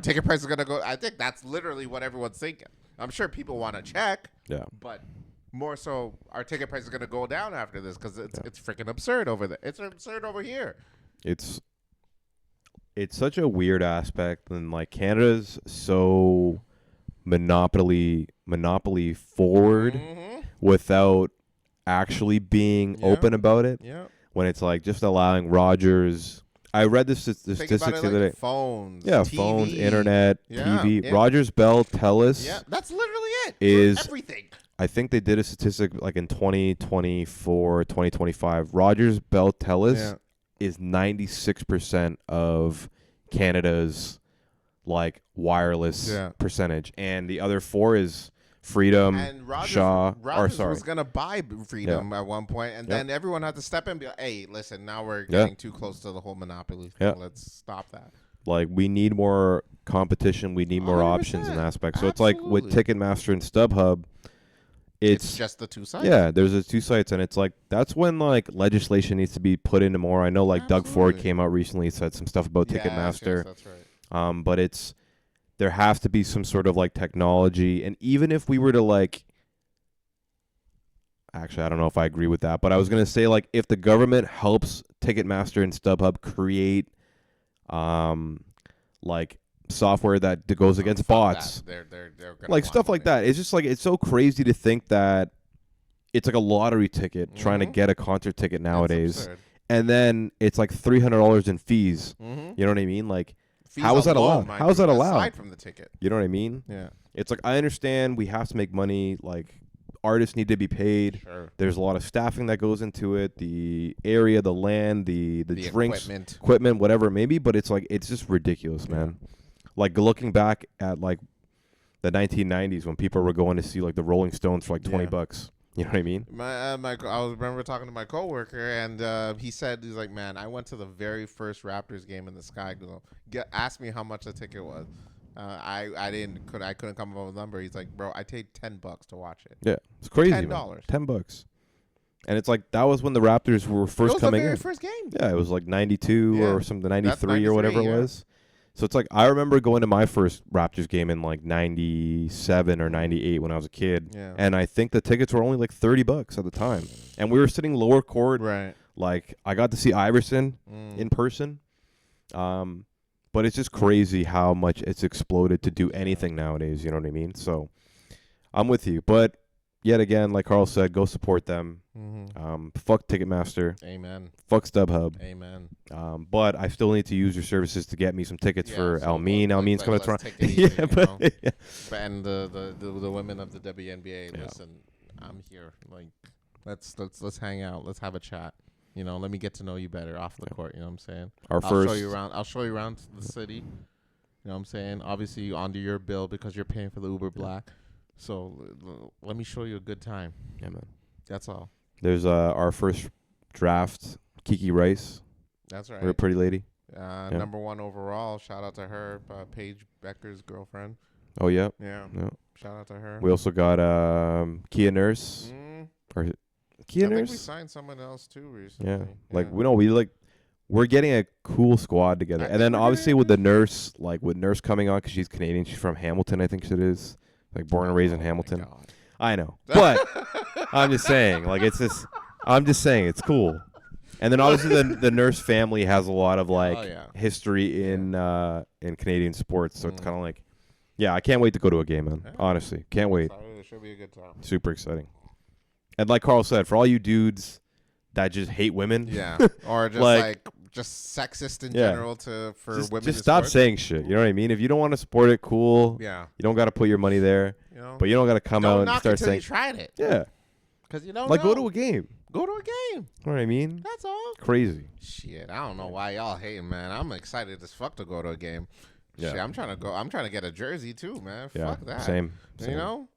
Speaker 2: ticket prices gonna go? I think that's literally what everyone's thinking. I'm sure people want to check.
Speaker 3: Yeah.
Speaker 2: But more so, our ticket price is gonna go down after this because it's freaking absurd over there. It's absurd over here.
Speaker 3: It's such a weird aspect, and like Canada's so monopoly forward without actually being open about it.
Speaker 2: Yeah.
Speaker 3: When it's like just allowing Rogers. I read the statistics the other day.
Speaker 2: Phones.
Speaker 3: Yeah,
Speaker 2: TV.
Speaker 3: Phones, internet, TV.
Speaker 2: Yeah.
Speaker 3: Rogers, Bell, TELUS.
Speaker 2: Yeah, that's literally it.
Speaker 3: Is
Speaker 2: everything.
Speaker 3: I think they did a statistic like in 2024, 2025. Rogers, Bell, TELUS is 96% of Canada's like wireless percentage, and the other 4 is Freedom,
Speaker 2: and
Speaker 3: Shaw,
Speaker 2: Rogers was going to buy Freedom at one point, and then everyone had to step in and be like, hey, listen, now we're getting too close to the whole monopoly thing. Yeah. Let's stop that.
Speaker 3: Like, we need more competition. We need more 100%. Options and aspects. So it's like with Ticketmaster and StubHub, it's
Speaker 2: just the 2 sites.
Speaker 3: Yeah, there's the 2 sites, and it's like that's when like legislation needs to be put into more. I know like Doug Ford came out recently, said some stuff about Ticketmaster.
Speaker 2: Yes, that's right.
Speaker 3: But there has to be some sort of like technology, and even if we were to like, actually I don't know if I agree with that, but I was gonna say like if the government helps Ticketmaster and StubHub create, like software that goes against bots,
Speaker 2: they're
Speaker 3: like stuff like that. It's just like it's so crazy to think that it's like a lottery ticket trying to get a concert ticket nowadays, and then it's like $300 in fees. You know what I mean? Like. How is that allowed? How is that allowed?
Speaker 2: Aside from the ticket.
Speaker 3: You know what I mean?
Speaker 2: Yeah.
Speaker 3: It's like, I understand we have to make money. Like, artists need to be paid.
Speaker 2: Sure.
Speaker 3: There's a lot of staffing that goes into it. The area, the land, the drinks, equipment, whatever it may be. But it's like, it's just ridiculous, man. Like, looking back at, like, the 1990s when people were going to see, like, the Rolling Stones for, like, $20. You know what I mean?
Speaker 2: I remember talking to my coworker, and he said, he's like, man, I went to the very first Raptors game in the Sky Dome. Asked me how much the ticket was. I couldn't come up with a number. He's like, bro, I paid $10 to watch it.
Speaker 3: Yeah, it's crazy.
Speaker 2: $10.
Speaker 3: $10. And it's like, that was when the Raptors were first coming in.
Speaker 2: It was the very first game.
Speaker 3: Yeah, it was like 92 or something, 93 or whatever it was. So it's like, I remember going to my first Raptors game in like 97 or 98 when I was a kid.
Speaker 2: Yeah.
Speaker 3: And I think the tickets were only like $30 at the time. And we were sitting lower court.
Speaker 2: Right.
Speaker 3: Like, I got to see Iverson in person. But it's just crazy how much it's exploded to do anything nowadays. You know what I mean? So I'm with you. But yet again, like Carl said, go support them. Fuck Ticketmaster.
Speaker 2: Amen.
Speaker 3: Fuck StubHub.
Speaker 2: Amen.
Speaker 3: But I still need to use your services to get me some tickets for
Speaker 2: so
Speaker 3: Almeen. Almeen's coming to Toronto.
Speaker 2: And the women of the WNBA. Listen, I'm here. Like, let's hang out. Let's have a chat. let me get to know you better off the court. You know what I'm saying?
Speaker 3: Our
Speaker 2: I'll
Speaker 3: first.
Speaker 2: show you around. I'll show you around the city. You know what I'm saying? Obviously, you under your bill because you're paying for the Uber Black. So let me show you a good time.
Speaker 3: Yeah, man.
Speaker 2: That's all.
Speaker 3: There's our first draft, Kiki Rice.
Speaker 2: That's right.
Speaker 3: We're a pretty lady.
Speaker 2: Number 1 overall. Shout out to her, Paige Becker's girlfriend.
Speaker 3: Oh yeah.
Speaker 2: Yeah. Shout out to her.
Speaker 3: We also got Kia Nurse. Or Kia
Speaker 2: I
Speaker 3: Nurse.
Speaker 2: think we signed someone else too recently.
Speaker 3: Yeah. Like we're getting a cool squad together. And then obviously with the nurse, with Nurse coming on because she's Canadian. She's from Hamilton, I think it is. Like born and raised in Hamilton. I know. But I'm just saying, I'm just saying it's cool. And then obviously the Nurse family has a lot of history in Canadian sports. So it's kind of like, I can't wait to go to a game, man. Yeah. Honestly, can't wait.
Speaker 2: It should be a good time.
Speaker 3: Super exciting. And like Carl said, for all you dudes that just hate women,
Speaker 2: or just just sexist in general for women.
Speaker 3: Just stop saying shit. You know what I mean? If you don't want to support it, cool.
Speaker 2: Yeah.
Speaker 3: You don't got to put your money there. But you don't got to come out and start saying.
Speaker 2: You tried it.
Speaker 3: Yeah.
Speaker 2: Because you don't
Speaker 3: go to a game.
Speaker 2: Go to a game.
Speaker 3: You know what I mean?
Speaker 2: That's all.
Speaker 3: Crazy.
Speaker 2: Shit, I don't know why y'all hating, man. I'm excited as fuck to go to a game.
Speaker 3: Yeah.
Speaker 2: Shit, I'm trying to go. I'm trying to get a jersey too, man.
Speaker 3: Yeah.
Speaker 2: Fuck that.
Speaker 3: Same.
Speaker 2: You know?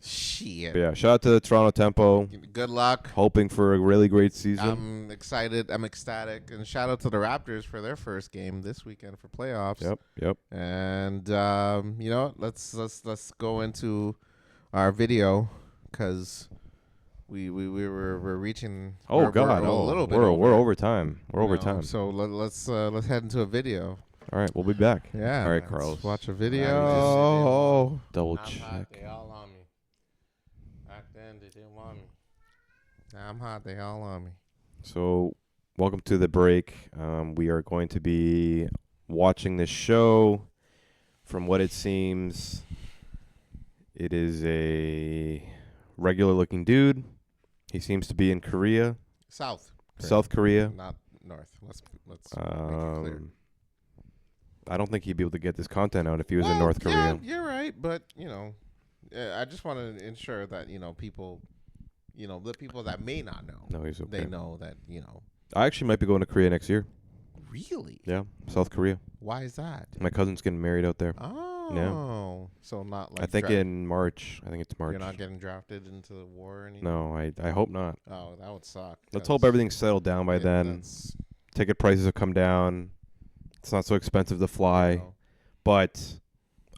Speaker 2: Shit.
Speaker 3: But yeah. Shout out to the Toronto Tempo.
Speaker 2: Good luck.
Speaker 3: Hoping for a really great season.
Speaker 2: I'm excited. I'm ecstatic. And shout out to the Raptors for their first game this weekend for playoffs.
Speaker 3: Yep.
Speaker 2: And let's go into our video because we're reaching.
Speaker 3: Oh God!
Speaker 2: A little bit.
Speaker 3: We're over time. We're over time.
Speaker 2: So let's head into a video.
Speaker 3: All right, we'll be back.
Speaker 2: Yeah.
Speaker 3: All right, Carlos.
Speaker 2: Watch a video.
Speaker 3: Double
Speaker 2: I'm
Speaker 3: check.
Speaker 2: hot, they all on me. Back then they didn't want me. Now I'm hot. They all on me.
Speaker 3: So, welcome to the break. We are going to be watching this show. From what it seems, it is a regular-looking dude. He seems to be in Korea.
Speaker 2: South
Speaker 3: Korea.
Speaker 2: Not North. Let's make it clear.
Speaker 3: I don't think he'd be able to get this content out if he was in North Korea.
Speaker 2: Yeah, you're right. But, I just want to ensure that, people, the people that may not know.
Speaker 3: No, he's okay.
Speaker 2: They know that,
Speaker 3: I actually might be going to Korea next year.
Speaker 2: Really?
Speaker 3: Yeah, South Korea.
Speaker 2: Why is that?
Speaker 3: My cousin's getting married out there.
Speaker 2: Oh.
Speaker 3: Yeah.
Speaker 2: So not like
Speaker 3: I think in March. I think it's March.
Speaker 2: You're not getting drafted into the war or anything?
Speaker 3: No, I hope not.
Speaker 2: Oh, that would suck.
Speaker 3: Let's hope everything's settled down by then. Ticket prices have come down. It's not so expensive to fly. No. But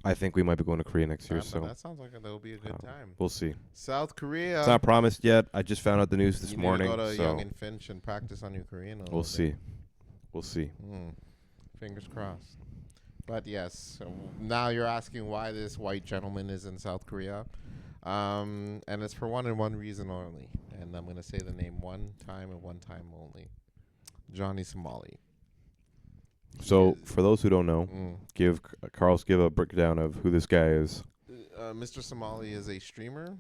Speaker 3: I think we might be going to Korea next year. So
Speaker 2: that sounds like that'll be a good time.
Speaker 3: We'll see.
Speaker 2: South Korea.
Speaker 3: It's not promised yet. I just found out the news this morning.
Speaker 2: You need to go to Young and Finch and practice on your Korean.
Speaker 3: We'll see. We'll see.
Speaker 2: Fingers crossed. But yes, so now you're asking why this white gentleman is in South Korea. And it's for one and one reason only. And I'm going to say the name one time and one time only. Johnny Somali.
Speaker 3: So, for those who don't know, give a breakdown of who this guy is.
Speaker 2: Mr. Somali is a streamer.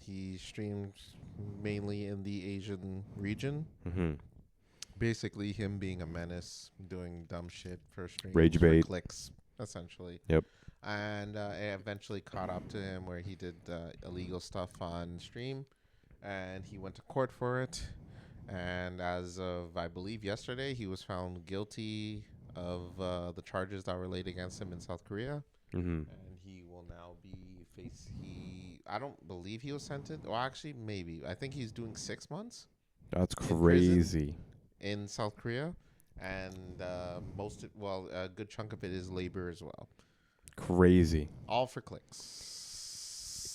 Speaker 2: He streams mainly in the Asian region. Mm-hmm. Basically, him being a menace, doing dumb shit for streams,
Speaker 3: rage bait,
Speaker 2: for clicks, essentially.
Speaker 3: Yep.
Speaker 2: And it eventually caught up to him where he did illegal stuff on stream, and he went to court for it. And as of, I believe, yesterday, he was found guilty of the charges that were laid against him in South Korea. Mm-hmm. And he will now be I don't believe he was sentenced. Well, actually, maybe. I think he's doing 6 months.
Speaker 3: That's crazy.
Speaker 2: In South Korea. And a good chunk of it is labor as well.
Speaker 3: Crazy.
Speaker 2: All for clicks.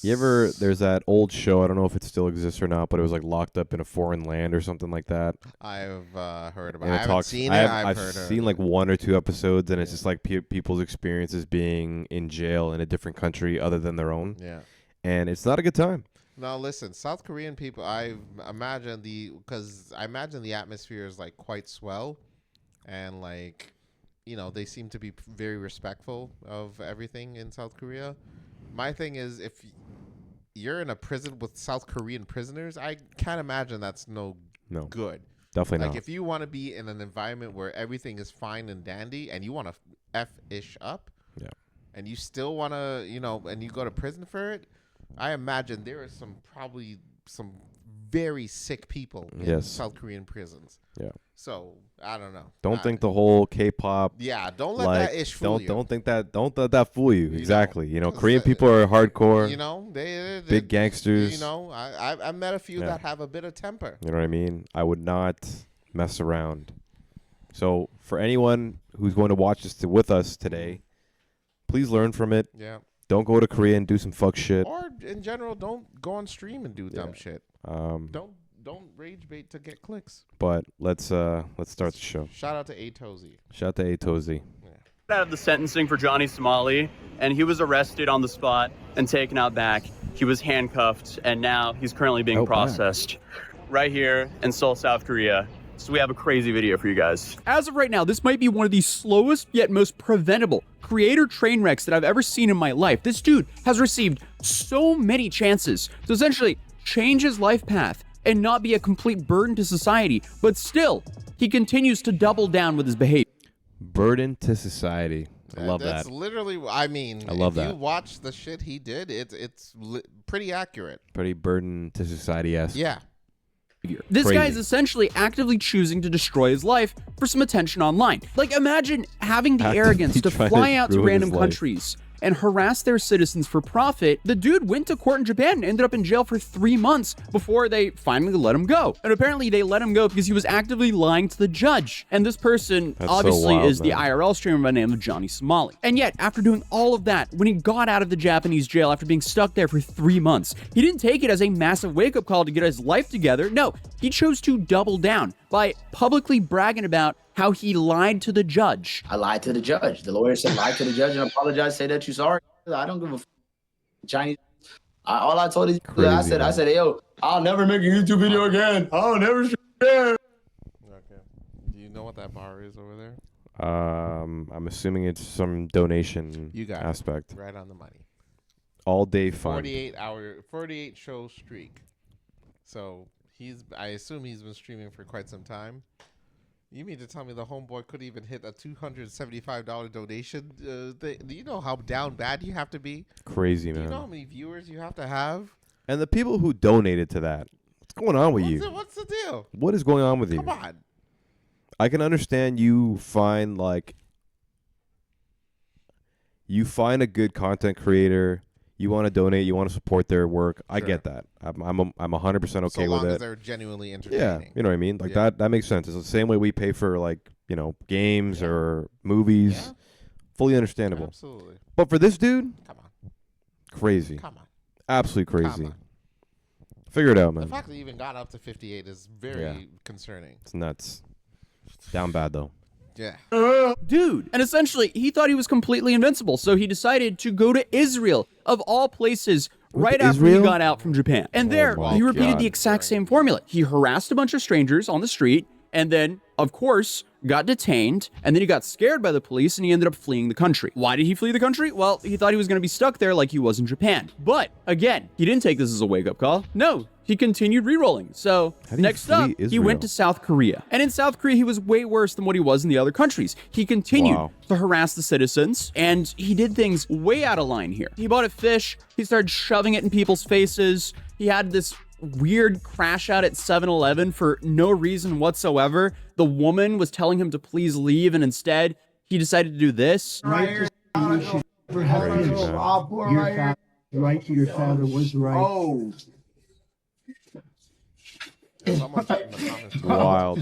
Speaker 3: There's that old show, I don't know if it still exists or not, but it was like Locked Up in a Foreign Land or something like that.
Speaker 2: I've heard about it. I haven't seen it.
Speaker 3: I've seen like 1 or 2 episodes, and it's just like people's experiences being in jail in a different country other than their own.
Speaker 2: Yeah.
Speaker 3: And it's not a good time.
Speaker 2: Now, listen, South Korean people, I imagine the atmosphere is like quite swell, and like, they seem to be very respectful of everything in South Korea. My thing is, if you're in a prison with South Korean prisoners, I can't imagine that's no good.
Speaker 3: Definitely not.
Speaker 2: Like, if you want to be in an environment where everything is fine and dandy, and you want to F-ish up, and you still want to, and you go to prison for it, I imagine there is probably some
Speaker 1: very sick people in South Korean prisons.
Speaker 3: Yeah.
Speaker 1: So I don't know.
Speaker 3: Don't think the whole K-pop.
Speaker 1: Yeah, don't let that ish fool you.
Speaker 3: Don't let that fool you. Exactly. You know,
Speaker 1: 'cause,
Speaker 3: Korean people are hardcore.
Speaker 1: You know, they
Speaker 3: big gangsters.
Speaker 1: You know, I met a few that have a bit of temper.
Speaker 3: You know what I mean? I would not mess around. So for anyone who's going to watch this with us today, please learn from it.
Speaker 1: Yeah.
Speaker 3: Don't go to Korea and do some fuck shit.
Speaker 1: Or in general, don't go on stream and do dumb shit. Don't rage bait to get clicks.
Speaker 3: But let's start the show.
Speaker 1: Shout out to Atozy.
Speaker 3: Shout out to Atozy.
Speaker 4: Out of the sentencing for Johnny Somali, and he was arrested on the spot and taken out back. He was handcuffed, and now he's currently being processed right here in Seoul, South Korea. So we have a crazy video for you guys. As of right now, this might be one of the slowest yet most preventable creator train wrecks that I've ever seen in my life. This dude has received so many chances to essentially change his life path and not be a complete burden to society, but still, he continues to double down with his behavior.
Speaker 3: Burden to society. I love
Speaker 1: That's
Speaker 3: that.
Speaker 1: literally, I mean,
Speaker 3: I love
Speaker 1: if
Speaker 3: that.
Speaker 1: you watch the shit he did, it's pretty accurate.
Speaker 3: Pretty burden to society-esque.
Speaker 1: Yeah.
Speaker 4: This
Speaker 3: Crazy.
Speaker 4: guy is essentially actively choosing to destroy his life for some attention online. Like, imagine having the arrogance to
Speaker 3: trying
Speaker 4: fly
Speaker 3: to
Speaker 4: out to
Speaker 3: ruin
Speaker 4: random
Speaker 3: his life.
Speaker 4: countries and harass their citizens for profit. The dude went to court in Japan and ended up in jail for 3 months before they finally let him go. And apparently they let him go because he was actively lying to the judge. And this person
Speaker 3: That's so
Speaker 4: obviously
Speaker 3: wild,
Speaker 4: is the
Speaker 3: man.
Speaker 4: IRL streamer by the name of Johnny Somali. And yet, after doing all of that, when he got out of the Japanese jail after being stuck there for 3 months, he didn't take it as a massive wake-up call to get his life together. No, he chose to double down by publicly bragging about how he lied to the judge.
Speaker 5: I lied to the judge. The lawyer said lie to the judge and apologize, say that you're sorry. I don't give a Chinese. All I told him, I said, hey, yo, I'll never make a YouTube video again. I'll never stream again.
Speaker 1: Okay. Do you know what that bar is over there?
Speaker 3: I'm assuming it's some donation
Speaker 1: You got
Speaker 3: aspect.
Speaker 1: it. Right on the money.
Speaker 3: All day fun.
Speaker 1: 48 show streak. So I assume he's been streaming for quite some time. You mean to tell me the homeboy could even hit a $275 donation? Do you know how down bad you have to be?
Speaker 3: Crazy,
Speaker 1: Do
Speaker 3: man.
Speaker 1: you know how many viewers you have to have?
Speaker 3: And the people who donated to that, what's going on with you?
Speaker 1: What's the deal?
Speaker 3: What is going on with you?
Speaker 1: Come on.
Speaker 3: I can understand you find a good content creator. You want to donate. You want to support their work. I get that. I'm 100% okay
Speaker 1: So long
Speaker 3: with
Speaker 1: as
Speaker 3: it.
Speaker 1: they're genuinely
Speaker 3: Yeah,
Speaker 1: entertaining.
Speaker 3: you know what I mean. Like that makes sense. It's the same way we pay for games or movies.
Speaker 1: Yeah.
Speaker 3: Fully understandable.
Speaker 1: Absolutely.
Speaker 3: But for this dude,
Speaker 1: Come on.
Speaker 3: crazy.
Speaker 1: Come on.
Speaker 3: Absolutely
Speaker 1: Come
Speaker 3: crazy.
Speaker 1: on.
Speaker 3: Figure it out,
Speaker 1: The
Speaker 3: man.
Speaker 1: fact that he even got up to 58 is very concerning.
Speaker 3: It's nuts. Down bad though.
Speaker 1: Yeah.
Speaker 4: Dude. And essentially, he thought he was completely invincible, so he decided to go to Israel, of all places, right after he
Speaker 3: Israel?
Speaker 4: got out from Japan. And there,
Speaker 3: my
Speaker 4: he repeated
Speaker 3: God.
Speaker 4: the exact same formula. He harassed a bunch of strangers on the street, and then, of course, got detained, and then he got scared by the police, and he ended up fleeing the country. Why did he flee the country? Well, he thought he was going to be stuck there like he was in Japan. But, again, he didn't take this as a wake-up call. No, he continued re-rolling. So,
Speaker 3: How do you
Speaker 4: next up,
Speaker 3: flee
Speaker 4: he
Speaker 3: Israel?
Speaker 4: went to South Korea. And in South Korea, he was way worse than what he was in the other countries. He continued
Speaker 3: Wow.
Speaker 4: to harass the citizens, and he did things way out of line here. He bought a fish, he started shoving it in people's faces, he had this weird crash out at 7-Eleven for no reason whatsoever. The woman was telling him to please leave, and instead, he decided to do this.
Speaker 6: Right to your father was right. Oh.
Speaker 1: Someone in the comments
Speaker 3: Wild.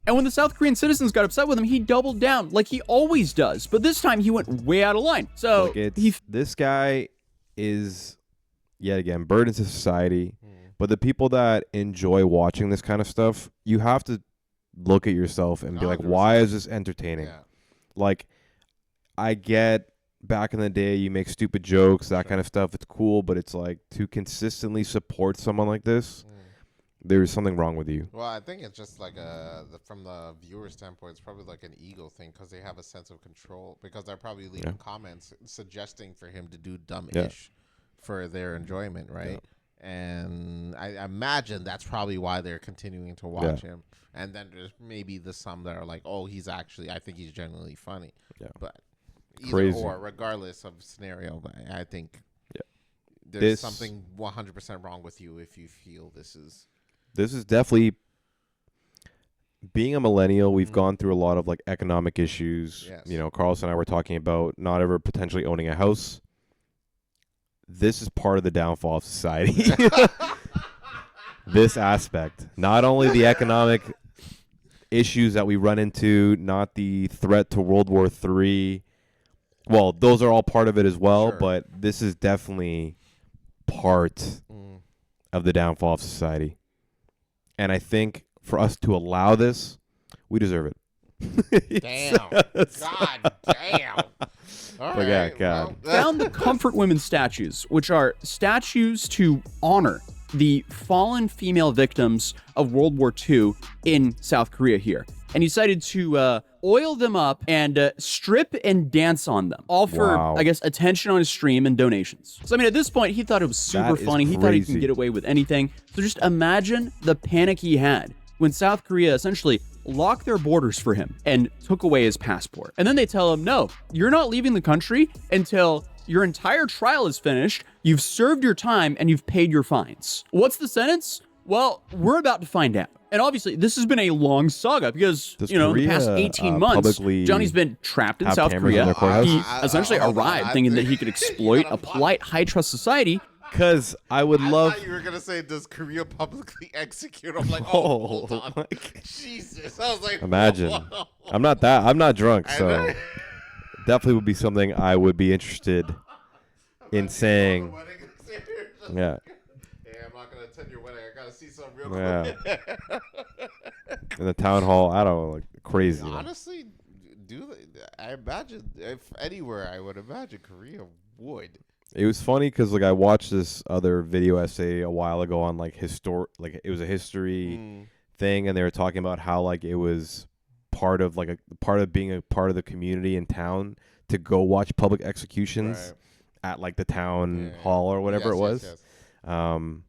Speaker 4: And when the South Korean citizens got upset with him, he doubled down like he always does. But this time, he went way out of line. So,
Speaker 3: Look, this guy is, yet again, burden to society. But the people that enjoy watching this kind of stuff, you have to look at yourself and be like,
Speaker 1: 100%.
Speaker 3: why is this entertaining?
Speaker 1: Yeah.
Speaker 3: Like, I get back in the day, you make stupid jokes, that kind of stuff. It's cool, but it's like to consistently support someone like this, there's something wrong with you.
Speaker 1: Well, I think it's just like from the viewer standpoint, it's probably like an ego thing because they have a sense of control because they're probably leaving comments suggesting for him to do dumb-ish for their enjoyment, right? And I imagine that's probably why they're continuing to watch him. And then there's maybe some that are like, oh, I think he's genuinely funny.
Speaker 3: Yeah.
Speaker 1: But either
Speaker 3: Crazy.
Speaker 1: or, regardless of scenario, but I think
Speaker 2: there's something 100% wrong with you if you feel this is
Speaker 3: definitely, being a millennial, we've gone through a lot of like economic issues.
Speaker 2: Yes.
Speaker 3: You know, Carlos and I were talking about not ever potentially owning a house. This is part of the downfall of society. This aspect, not only the economic issues that we run into, not the threat to World War III. Well, those are all part of it as well,
Speaker 2: Sure.
Speaker 3: but this is definitely part of the downfall of society. And I think for us to allow this, we deserve it.
Speaker 2: damn. God damn. All
Speaker 3: But yeah,
Speaker 2: right,
Speaker 3: God.
Speaker 2: well,
Speaker 4: Found the Comfort Women statues, which are statues to honor the fallen female victims of World War II in South Korea here. And he decided to oil them up and strip and dance on them, all for,
Speaker 3: Wow.
Speaker 4: I guess, attention on his stream and donations. So, I mean, at this point, he thought it was super
Speaker 3: That is
Speaker 4: funny. He thought he
Speaker 3: crazy.
Speaker 4: could get away with anything. So just imagine the panic he had when South Korea essentially locked their borders for him and took away his passport. And then they tell him, no, you're not leaving the country until your entire trial is finished, you've served your time, and you've paid your fines. What's the sentence? Well, we're about to find out. And obviously, this has been a long saga because,
Speaker 3: Does
Speaker 4: the past
Speaker 3: Korea,
Speaker 4: 18 months,
Speaker 3: publicly
Speaker 4: Johnny's been trapped in
Speaker 3: have
Speaker 4: South
Speaker 3: cameras in
Speaker 4: Korea.
Speaker 3: their courthouse?
Speaker 4: He essentially
Speaker 2: hold on.
Speaker 4: arrived thinking that he could exploit a polite, high-trust society.
Speaker 3: Because I would
Speaker 2: I
Speaker 3: love.
Speaker 2: thought you were gonna say, "Does Korea publicly execute?" I'm like,
Speaker 3: Oh,
Speaker 2: hold on,
Speaker 3: my
Speaker 2: Jesus! I was like,
Speaker 3: Imagine.
Speaker 2: whoa.
Speaker 3: I'm not drunk,
Speaker 2: I
Speaker 3: so
Speaker 2: know.
Speaker 3: definitely would be something I would be interested in saying. Yeah.
Speaker 2: Hey, I'm not gonna attend your wedding. I gotta see something real
Speaker 3: Yeah.
Speaker 2: quick.
Speaker 3: In the town hall, I don't know, like crazy.
Speaker 2: Honestly, I imagine if anywhere, I would imagine Korea would.
Speaker 3: It was funny because like I watched this other video essay a while ago on like it was a history thing, and they were talking about how like it was part of being a part of the community in town to go watch public executions at like the town hall or whatever it was.
Speaker 2: Yes.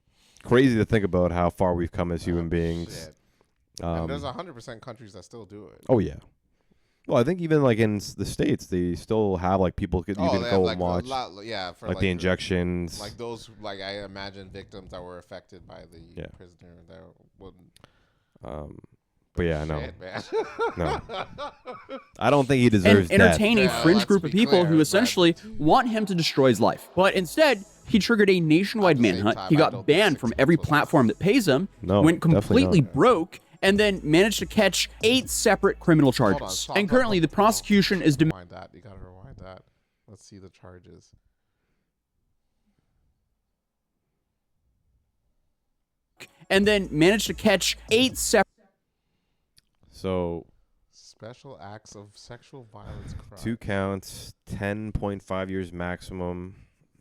Speaker 3: Crazy to think about how far we've come as human beings.
Speaker 2: Shit. And there's 100% countries that still do it.
Speaker 3: Oh yeah. Well, I think even like in the States, they still have like people you can
Speaker 2: they
Speaker 3: go
Speaker 2: have,
Speaker 3: and watch,
Speaker 2: for
Speaker 3: like the injections.
Speaker 2: like those, like I imagine victims that were affected by the prisoner that wouldn't.
Speaker 3: But yeah, no,
Speaker 2: Shit, man.
Speaker 3: no. I don't think he deserves
Speaker 4: And entertain a
Speaker 2: Yeah,
Speaker 4: fringe
Speaker 2: let's
Speaker 4: group of
Speaker 2: be
Speaker 4: people
Speaker 2: clear,
Speaker 4: who
Speaker 2: but-
Speaker 4: essentially want him to destroy his life. But instead, he triggered a nationwide
Speaker 2: At the same
Speaker 4: manhunt.
Speaker 2: time,
Speaker 4: He
Speaker 2: I
Speaker 4: got
Speaker 2: don't
Speaker 4: banned
Speaker 2: think
Speaker 4: from
Speaker 2: 6
Speaker 4: every
Speaker 2: people-
Speaker 4: platform that pays him,
Speaker 3: No,
Speaker 4: went
Speaker 3: definitely
Speaker 4: completely
Speaker 3: not.
Speaker 4: broke, and then managed to catch 8 separate criminal
Speaker 2: Hold on,
Speaker 4: charges.
Speaker 2: stop,
Speaker 4: And
Speaker 2: stop,
Speaker 4: currently, the
Speaker 2: stop.
Speaker 4: prosecution is
Speaker 2: Rewind that. You gotta rewind that. Let's see the charges.
Speaker 4: and then managed to catch 8 separate.
Speaker 3: So
Speaker 2: Special acts of sexual violence crime.
Speaker 3: 2 counts, 10.5 years maximum.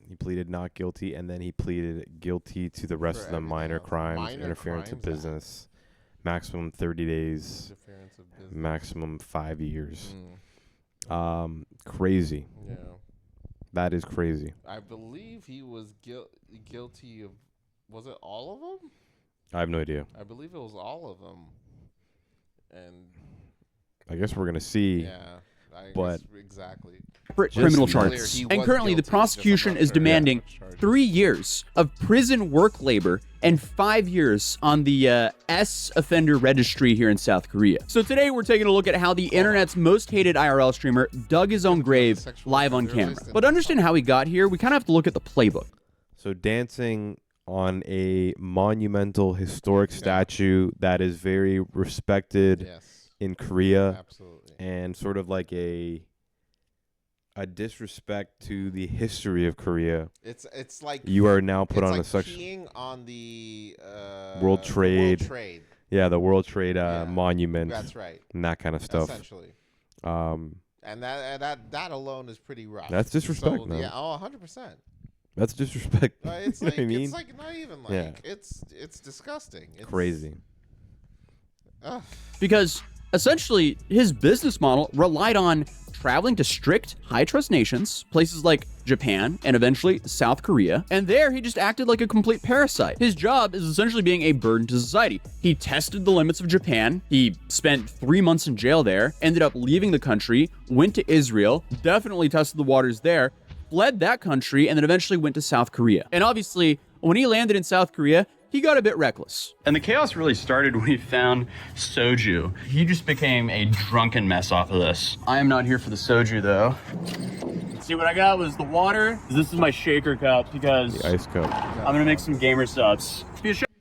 Speaker 3: He pleaded not guilty, and then he pleaded guilty to the rest
Speaker 2: For
Speaker 3: of the minor
Speaker 2: everything else.
Speaker 3: crimes,
Speaker 2: Minor
Speaker 3: interference of
Speaker 2: crimes?
Speaker 3: business, maximum 30 days,
Speaker 2: Interference of business.
Speaker 3: maximum 5 years.
Speaker 2: Mm,
Speaker 3: Crazy.
Speaker 2: yeah.
Speaker 3: That is crazy.
Speaker 2: I believe he was guilty of. Was it all of them?
Speaker 3: I have no idea.
Speaker 2: I believe it was all of them. And
Speaker 3: I guess we're gonna see.
Speaker 2: yeah,
Speaker 3: But-
Speaker 2: guess exactly.
Speaker 4: criminal
Speaker 3: Just
Speaker 4: charges.
Speaker 2: clear, he
Speaker 4: And
Speaker 2: was
Speaker 4: currently, the
Speaker 2: guilty, just I'm not
Speaker 4: prosecution is
Speaker 2: sure
Speaker 4: demanding
Speaker 2: which charges.
Speaker 4: 3 years of prison work labor and 5 years on the S offender registry here in South Korea. So today we're taking a look at how the internet's most hated IRL streamer dug his own grave
Speaker 2: Sexual
Speaker 4: live on
Speaker 2: offender
Speaker 4: camera.
Speaker 2: list and-
Speaker 4: But to understand how he got here, we kind of have to look at the playbook.
Speaker 3: So dancing on a monumental historic statue that is very respected
Speaker 2: Yes,
Speaker 3: in Korea,
Speaker 2: absolutely.
Speaker 3: and sort of like a disrespect to the history of Korea.
Speaker 2: It's like
Speaker 3: You are now put
Speaker 2: it's
Speaker 3: on
Speaker 2: like
Speaker 3: a section.
Speaker 2: peeing on the
Speaker 3: World Trade.
Speaker 2: World Trade.
Speaker 3: Yeah, the World Trade
Speaker 2: Yeah,
Speaker 3: monument
Speaker 2: That's right.
Speaker 3: and that kind of stuff.
Speaker 2: Essentially,
Speaker 3: Um,
Speaker 2: and that alone is pretty rough.
Speaker 3: That's disrespect,
Speaker 2: So,
Speaker 3: man.
Speaker 2: Yeah, 100%.
Speaker 3: that's disrespect.
Speaker 2: It's
Speaker 3: You know
Speaker 2: like
Speaker 3: what I mean?
Speaker 2: it's like not even like
Speaker 3: Yeah.
Speaker 2: it's disgusting. It's
Speaker 3: Crazy.
Speaker 2: Ugh.
Speaker 4: Because essentially, his business model relied on traveling to strict, high-trust nations, places like Japan and eventually South Korea, and there he just acted like a complete parasite. His job is essentially being a burden to society. He tested the limits of Japan, he spent 3 months in jail there, ended up leaving the country, went to Israel, definitely tested the waters there, fled that country, and then eventually went to South Korea. And obviously, when he landed in South Korea, he got a bit reckless. And the chaos really started when he found soju. He just became a drunken mess off of this. I am not here for the soju, though. See, what I got was the water. This is my shaker cup because
Speaker 3: the ice cup.
Speaker 4: I'm gonna make some gamer subs.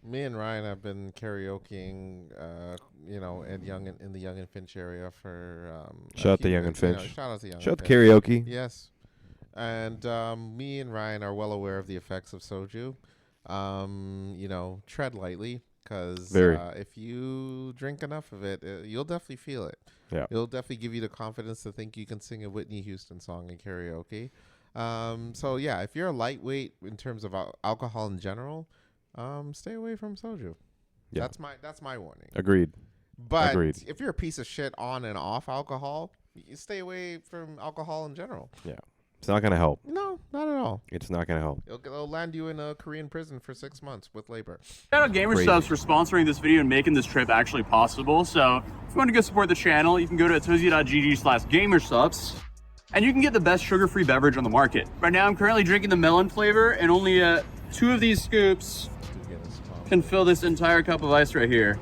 Speaker 2: Me and Ryan have been karaokeing, in the Young and Finch area for.
Speaker 3: Shout out to Young and Finch.
Speaker 2: Shout out to Young.
Speaker 3: Shout out to karaoke.
Speaker 2: Yes, and me and Ryan are well aware of the effects of soju. Tread lightly, because if you drink enough of it, you'll definitely feel it.
Speaker 3: Yeah,
Speaker 2: it'll definitely give you the confidence to think you can sing a Whitney Houston song in karaoke. So yeah, if you're a lightweight in terms of alcohol in general, stay away from soju. Yeah, that's my warning.
Speaker 3: Agreed.
Speaker 2: But if you're a piece of shit on and off alcohol, you stay away from alcohol in general.
Speaker 3: Yeah. It's not going to help.
Speaker 2: No, not at all.
Speaker 3: It's not going to help.
Speaker 2: It'll land you in a Korean prison for 6 months with labor.
Speaker 4: Shout out GamerSubs for sponsoring this video and making this trip actually possible. So if you want to go support the channel, you can go to atosia.gg/gamersubs and you can get the best sugar-free beverage on the market. Right now, I'm currently drinking the melon flavor, and only 2 of these scoops can fill this entire cup of ice right here.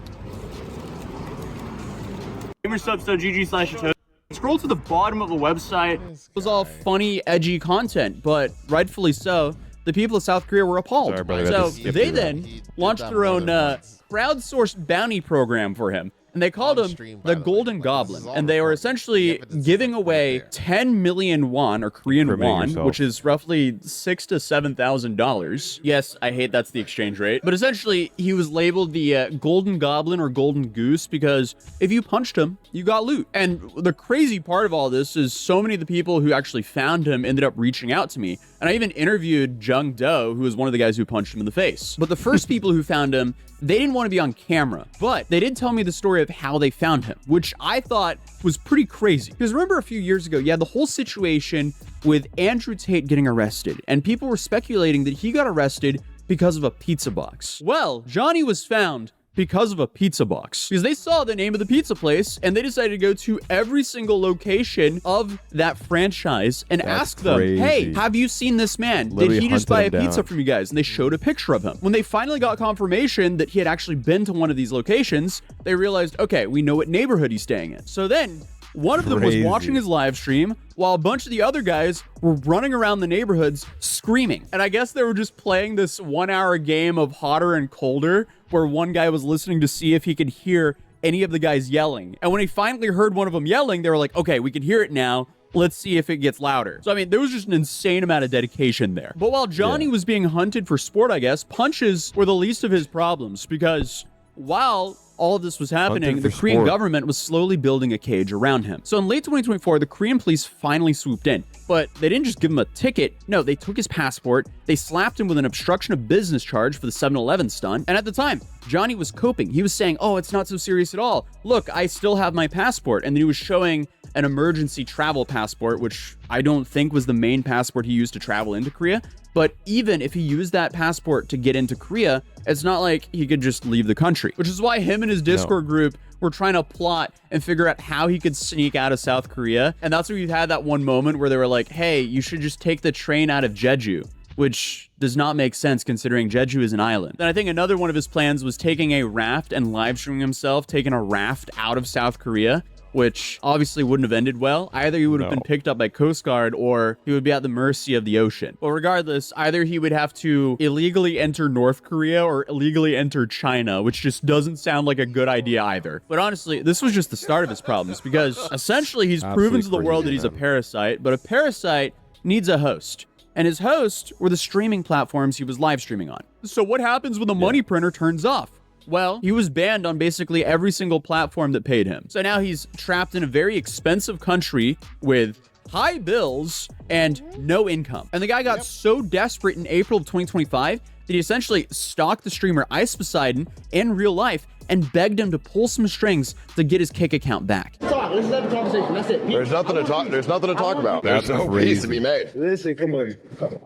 Speaker 4: GamerSubs.gg/atosia. Scroll to the bottom of the website. It was all funny, edgy content, but rightfully so, the people of South Korea were appalled.
Speaker 3: Sorry, brother,
Speaker 4: so they then launched their own crowdsourced bounty program for him. And they called him the Golden Goblin. And they were essentially giving away 10 million won, or Korean won, which is roughly $6,000 to $7,000. Yes, I hate that's the exchange rate. But essentially, he was labeled the Golden Goblin or Golden Goose because if you punched him, you got loot. And the crazy part of all this is so many of the people who actually found him ended up reaching out to me. And I even interviewed Jung Do, who was one of the guys who punched him in the face. But the first people who found him, they didn't want to be on camera, but they did tell me the story of how they found him, which I thought was pretty crazy. Because remember a few years ago, you had the whole situation with Andrew Tate getting arrested, and people were speculating that he got arrested because of a pizza box. Well, Johnny was found because of a pizza box, because they saw the name of the pizza place and they decided to go to every single location of that franchise and ask them, hey, have you seen this man? Did he just buy a pizza from you guys? And they showed a picture of him. When they finally got confirmation that he had actually been to one of these locations, they realized, okay, we know what neighborhood he's staying in. So then one of them was watching his live stream while a bunch of the other guys were running around the neighborhoods screaming. And I guess they were just playing this 1 hour game of hotter and colder where one guy was listening to see if he could hear any of the guys yelling. And when he finally heard one of them yelling, they were like, okay, we can hear it now. Let's see if it gets louder. So, I mean, there was just an insane amount of dedication there. But while Johnny was being hunted for sport, I guess, punches were the least of his problems because while all of this was happening, the Korean government was slowly building a cage around him. So in late 2024, the Korean police finally swooped in, but they didn't just give him a ticket. No, they took his passport, they slapped him with an obstruction of business charge for the 7-Eleven stunt. And at the time, Johnny was coping. He was saying, oh, it's not so serious at all. Look, I still have my passport. And then he was showing an emergency travel passport, which I don't think was the main passport he used to travel into Korea. But even if he used that passport to get into Korea, it's not like he could just leave the country, which is why him and his Discord group were trying to plot and figure out how he could sneak out of South Korea. And that's where we've had that one moment where they were like, hey, you should just take the train out of Jeju, which does not make sense considering Jeju is an island. Then I think another one of his plans was taking a raft and live streaming himself, taking a raft out of South Korea, which obviously wouldn't have ended well. Either he would have been picked up by Coast Guard or he would be at the mercy of the ocean. But regardless, either he would have to illegally enter North Korea or illegally enter China, which just doesn't sound like a good idea either. But honestly, this was just the start of his problems because essentially he's proven to the world that he's a parasite, but a parasite needs a host. And his host were the streaming platforms he was live streaming on. So what happens when the money printer turns off? Well, he was banned on basically every single platform that paid him. So now he's trapped in a very expensive country with high bills and no income. And the guy got so desperate in April of 2025 that he essentially stalked the streamer Ice Poseidon in real life and begged him to pull some strings to get his Kick account back.
Speaker 7: Let's have a conversation. That's it.
Speaker 8: There's nothing to talk. There's nothing to talk about. There's no peace to be made.
Speaker 6: Listen, come on.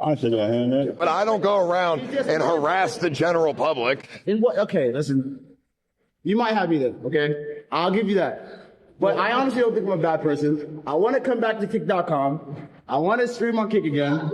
Speaker 6: I should have had that.
Speaker 8: But I don't go around and harass the general public.
Speaker 7: In what? Okay, listen. You might have me then. Okay, I'll give you that.
Speaker 6: But I honestly don't think I'm a bad person. I want to come back to kick.com. I want to stream on Kick again.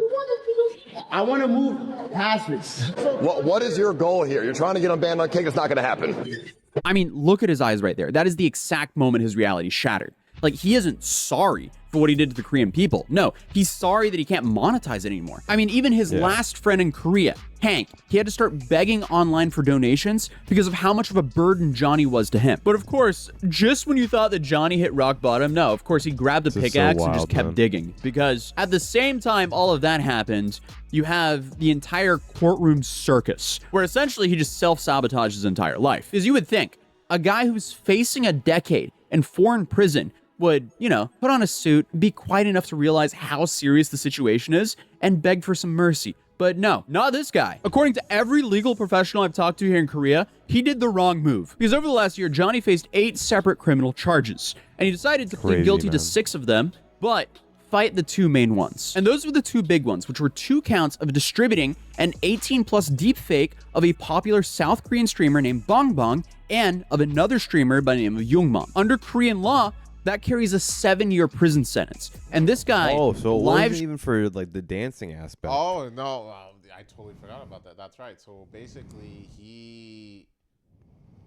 Speaker 6: I want to move past this.
Speaker 8: What is your goal here? You're trying to get him banned on Kick. It's not going to happen.
Speaker 9: I mean, look at his eyes right there. That is the exact moment his reality shattered. Like, he isn't sorry for what he did to the Korean people. No, he's sorry that he can't monetize it anymore. I mean, even his last friend in Korea, Hank, he had to start begging online for donations because of how much of a burden Johnny was to him. But of course, just when you thought that Johnny hit rock bottom, no, of course he grabbed a pickaxe and just kept digging. Because at the same time all of that happened, you have the entire courtroom circus, where essentially he just self-sabotaged his entire life. Because you would think, a guy who's facing a decade in foreign prison would, you know, put on a suit, be quiet enough to realize how serious the situation is, and beg for some mercy. But no, not this guy. According to every legal professional I've talked to here in Korea, he did the wrong move. Because over the last year, Johnny faced 8 separate criminal charges, and he decided to plead guilty to 6 of them, but fight the 2 main ones. And those were the 2 big ones, which were 2 counts of distributing an 18-plus deepfake of a popular South Korean streamer named Bongbong and of another streamer by the name of Youngmon. Under Korean law, that carries a 7-year prison sentence. And this guy,
Speaker 3: so it wasn't even for like the dancing aspect.
Speaker 2: Oh no, I totally forgot about that. That's right. So basically, he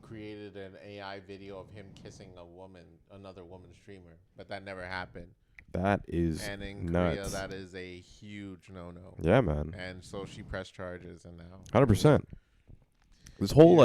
Speaker 2: created an AI video of him kissing another woman streamer, but that never happened.
Speaker 3: That is
Speaker 2: and in
Speaker 3: nuts.
Speaker 2: Korea, that is a huge no-no.
Speaker 3: Yeah, man.
Speaker 2: And so she pressed charges, and now
Speaker 3: 100%. This whole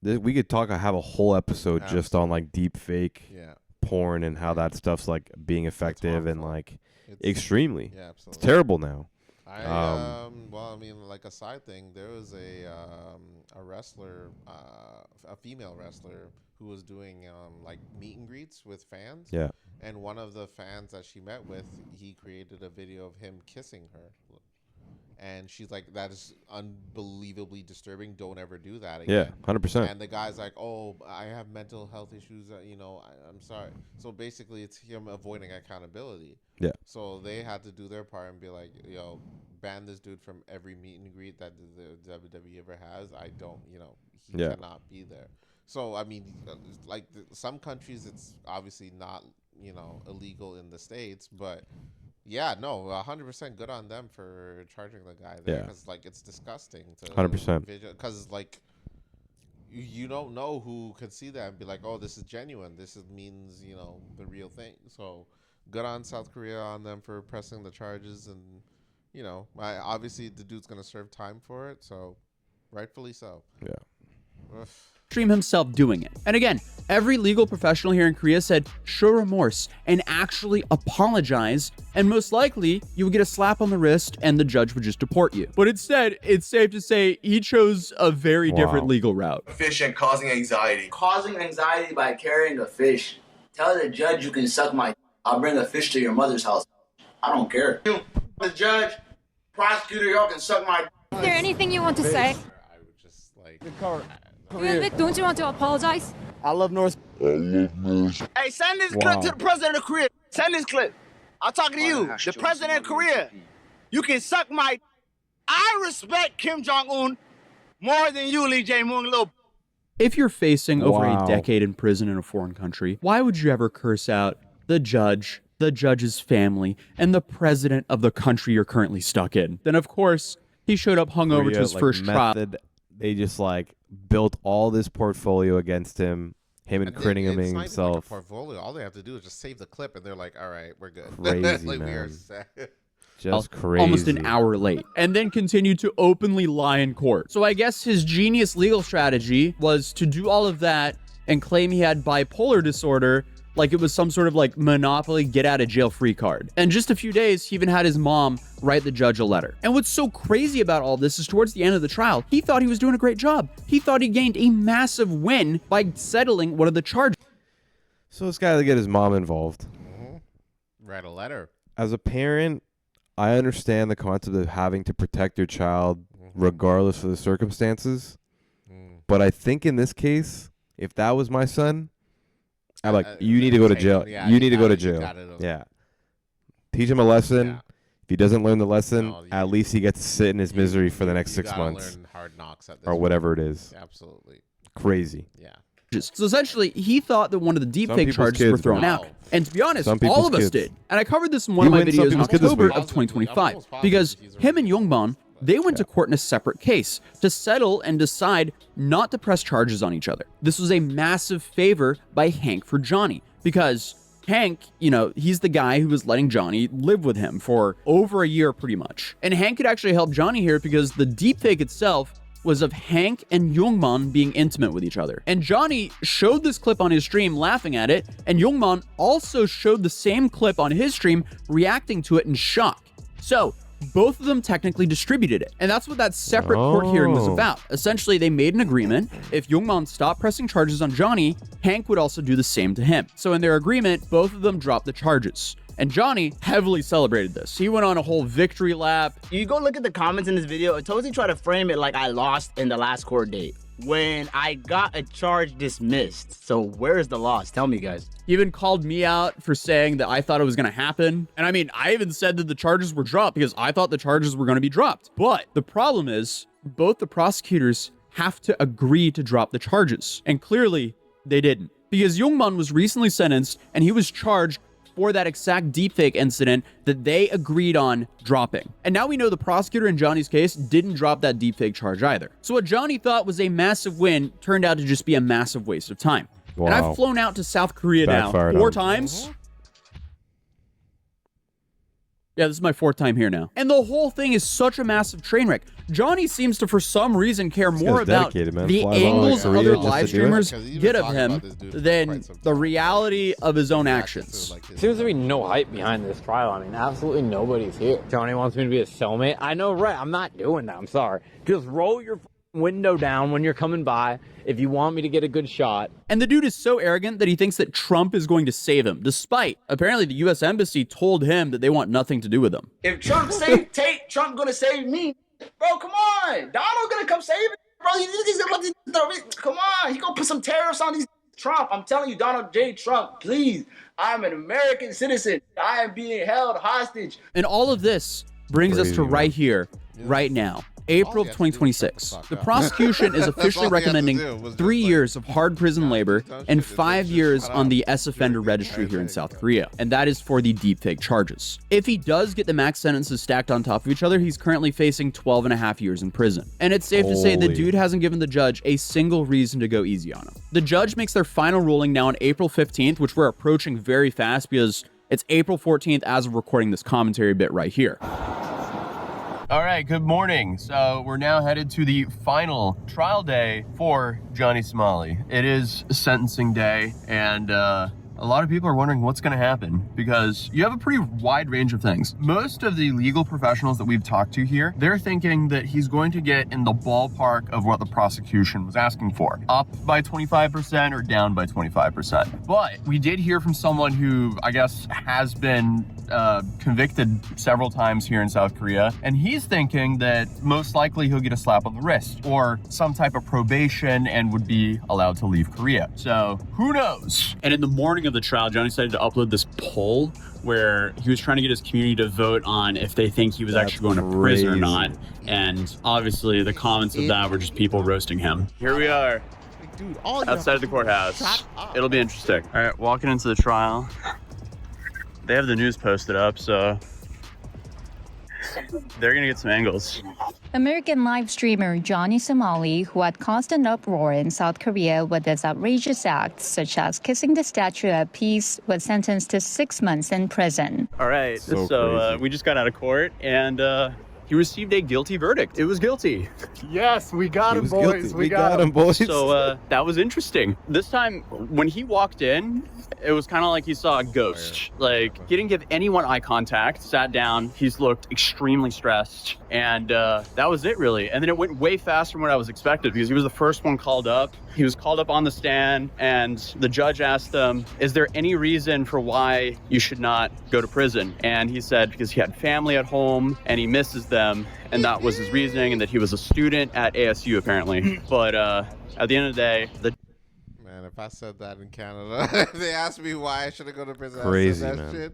Speaker 3: we could have a whole episode just on like deep fake porn and how that stuff's like being effective and like extremely.
Speaker 2: Yeah, absolutely.
Speaker 3: It's terrible now.
Speaker 2: Well, I mean, like a side thing, there was a wrestler, a female wrestler who was doing like meet and greets with fans.
Speaker 3: Yeah.
Speaker 2: And one of the fans that she met with, he created a video of him kissing her. And she's like, that is unbelievably disturbing. Don't ever do that again.
Speaker 3: Yeah, 100%.
Speaker 2: And the guy's like, oh, I have mental health issues. You know, I'm sorry. So basically, it's him avoiding accountability.
Speaker 3: Yeah.
Speaker 2: So they had to do their part and be like, yo, ban this dude from every meet and greet that the WWE ever has. I don't, you know, he cannot be there. So, I mean, like some countries, it's obviously not, you know, illegal in the States, but... Yeah, no, 100% good on them for charging the guy there because, like, it's disgusting.
Speaker 3: 100%.
Speaker 2: Because, like, you don't know who could see that and be like, oh, this is genuine. Means, you know, the real thing. So, good on South Korea on them for pressing the charges. And, you know, obviously the dude's going to serve time for it. So, rightfully so.
Speaker 3: Yeah.
Speaker 2: Ugh.
Speaker 9: Stream himself doing it. And again, every legal professional here in Korea said, show remorse and actually apologize, and most likely you would get a slap on the wrist and the judge would just deport you. But instead, it's safe to say he chose a very different legal route.
Speaker 10: Fish and causing anxiety.
Speaker 5: Causing anxiety by carrying a fish. Tell the judge you can suck my... I'll bring a fish to your mother's house. I don't care. The judge, prosecutor, y'all can suck my...
Speaker 11: Is there anything you want to say?
Speaker 2: I would just, like...
Speaker 11: Don't you want to apologize?
Speaker 6: I love North.
Speaker 10: Hey, send this clip to the president of Korea. Send this clip. I'm talking to you, the president of Korea. You can suck my... I respect Kim Jong-un more than you, Lee Jae-myung, little...
Speaker 9: If you're facing over a decade in prison in a foreign country, why would you ever curse out the judge, the judge's family, and the president of the country you're currently stuck in? Then, of course, he showed up hungover to his first trial.
Speaker 3: They just, like, built all this portfolio against him incriminating himself.
Speaker 2: It's not even like a portfolio. All they have to do is just save the clip, and they're like, all right, we're good.
Speaker 3: Crazy,
Speaker 2: like,
Speaker 3: man.
Speaker 2: We are set.
Speaker 3: Just crazy.
Speaker 9: Almost an hour late, and then continued to openly lie in court. So I guess his genius legal strategy was to do all of that and claim he had bipolar disorder like it was some sort of like Monopoly get out of jail free card. And just a few days, he even had his mom write the judge a letter. And what's so crazy about all this is towards the end of the trial, he thought he was doing a great job. He thought he gained a massive win by settling one of the charges.
Speaker 3: So this guy to get his mom involved.
Speaker 2: Write a letter.
Speaker 3: As a parent, I understand the concept of having to protect your child regardless of the circumstances. But I think in this case, if that was my son, I'm like, you need to go to jail.
Speaker 2: Yeah,
Speaker 3: you need to go to jail. Yeah. Teach him a lesson. Yeah. If he doesn't learn the lesson, at least he gets to sit in his misery for the next 6 months.
Speaker 2: Learn hard knocks at this
Speaker 3: or whatever it is.
Speaker 2: Absolutely.
Speaker 3: Crazy.
Speaker 2: Yeah.
Speaker 9: So essentially, he thought that one of the deepfake charges were thrown out. And to be honest, all of us did. And I covered this in one of my videos in October of 2025. Because him and Youngman, they went to court in a separate case to settle and decide not to press charges on each other. This was a massive favor by Hank for Johnny. Because Hank, you know, he's the guy who was letting Johnny live with him for over a year pretty much. And Hank could actually help Johnny here because the deepfake itself was of Hank and Youngman being intimate with each other. And Johnny showed this clip on his stream laughing at it, and Youngman also showed the same clip on his stream reacting to it in shock. So both of them technically distributed it. And that's what that separate court hearing was about. Essentially, they made an agreement. If Youngman stopped pressing charges on Johnny, Hank would also do the same to him. So in their agreement, both of them dropped the charges. And Johnny heavily celebrated this. He went on a whole victory lap.
Speaker 5: You go look at the comments in this video. Tozy tried to frame it like I lost in the last court date when I got a charge dismissed. So where's the loss? Tell me, guys.
Speaker 9: He even called me out for saying that I thought it was going to happen. And I mean, I even said that the charges were dropped because I thought the charges were going to be dropped. But the problem is both the prosecutors have to agree to drop the charges. And clearly they didn't, because Youngman was recently sentenced and he was charged for that exact deepfake incident that they agreed on dropping. And now we know the prosecutor in Johnny's case didn't drop that deepfake charge either. So what Johnny thought was a massive win turned out to just be a massive waste of time. Wow. And I've flown out to South Korea now 4 times. Yeah, this is my 4th time here now. And the whole thing is such a massive train wreck. Johnny seems to, for some reason, care more about the angles other live streamers get of him than the reality of his own actions.
Speaker 12: Seems to be no hype behind this trial. I mean, absolutely nobody's here. Johnny wants me to be a cellmate. I know, right? I'm not doing that. I'm sorry. Just roll your window down when you're coming by if you want me to get a good shot.
Speaker 9: And the dude is so arrogant that he thinks that Trump is going to save him, despite apparently the U.S. Embassy told him that they want nothing to do with him.
Speaker 5: If Trump saved Tate, Trump gonna save me. Bro, come on. Donald gonna come save it. Bro, come on. He gonna put some tariffs on these Trump. I'm telling you, Donald J. Trump, please. I'm an American citizen. I am being held hostage.
Speaker 9: And all of this brings us to right here, right now. April of 2026. The prosecution is officially recommending 3 years of hard prison labor and 5 years on the S-offender registry here in South Korea. And that is for the deepfake charges. If he does get the max sentences stacked on top of each other, he's currently facing 12.5 years in prison. And it's safe to say the dude hasn't given the judge a single reason to go easy on him. The judge makes their final ruling now on April 15th, which we're approaching very fast because it's April 14th as of recording this commentary bit right here.
Speaker 4: All right, good morning. So we're now headed to the final trial day for Johnny Somali. It is sentencing day, and a lot of people are wondering what's going to happen because you have a pretty wide range of things. Most of the legal professionals that we've talked to here, they're thinking that he's going to get in the ballpark of what the prosecution was asking for, up by 25% or down by 25%. But we did hear from someone who I guess has been convicted several times here in South Korea, and he's thinking that most likely he'll get a slap on the wrist or some type of probation and would be allowed to leave Korea. So who knows? And in the morning of the trial, Johnny decided to upload this poll where he was trying to get his community to vote on if they think he was actually going to prison or not. And obviously the comments of that were just people roasting him. Here we are. Outside of the courthouse. It'll be interesting. All right, walking into the trial. They have the news posted up, so they're gonna get some angles.
Speaker 13: American live streamer Johnny Somali, who had caused an uproar in South Korea with his outrageous acts, such as kissing the Statue of Peace, was sentenced to 6 months in prison.
Speaker 4: All right, so we just got out of court, and he received a guilty verdict. It was guilty.
Speaker 14: Yes, we got him, boys. We got him, boys.
Speaker 4: So that was interesting. This time, when he walked in, it was kind of like he saw a ghost. Like, he didn't give anyone eye contact, sat down, he's looked extremely stressed, and that was it, really. And then it went way faster than what I was expected because he was the first one called up. He was called up on the stand, and the judge asked him, is there any reason for why you should not go to prison? And he said because he had family at home, and he misses them, and that was his reasoning, and that he was a student at ASU, apparently. But at the end of the day,
Speaker 1: Man, if I said that in Canada, if they asked me why I shouldn't go to prison,
Speaker 3: crazy,
Speaker 1: I said that
Speaker 3: man.
Speaker 1: shit.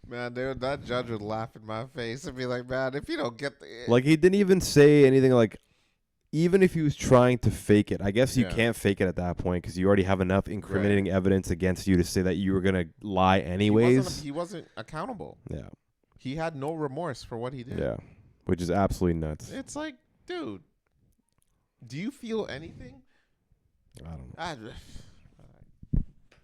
Speaker 1: Man, that judge would laugh in my face and be like, man, if you don't get the...
Speaker 3: Like, he didn't even say anything like, even if he was trying to fake it, I guess you
Speaker 2: Yeah.
Speaker 3: can't fake it at that point because you already have enough incriminating evidence against you to say that you were gonna lie anyways.
Speaker 2: He wasn't accountable.
Speaker 3: Yeah.
Speaker 2: He had no remorse for what he did.
Speaker 3: Yeah, which is absolutely nuts.
Speaker 2: It's like, dude, do you feel anything?
Speaker 3: I don't know.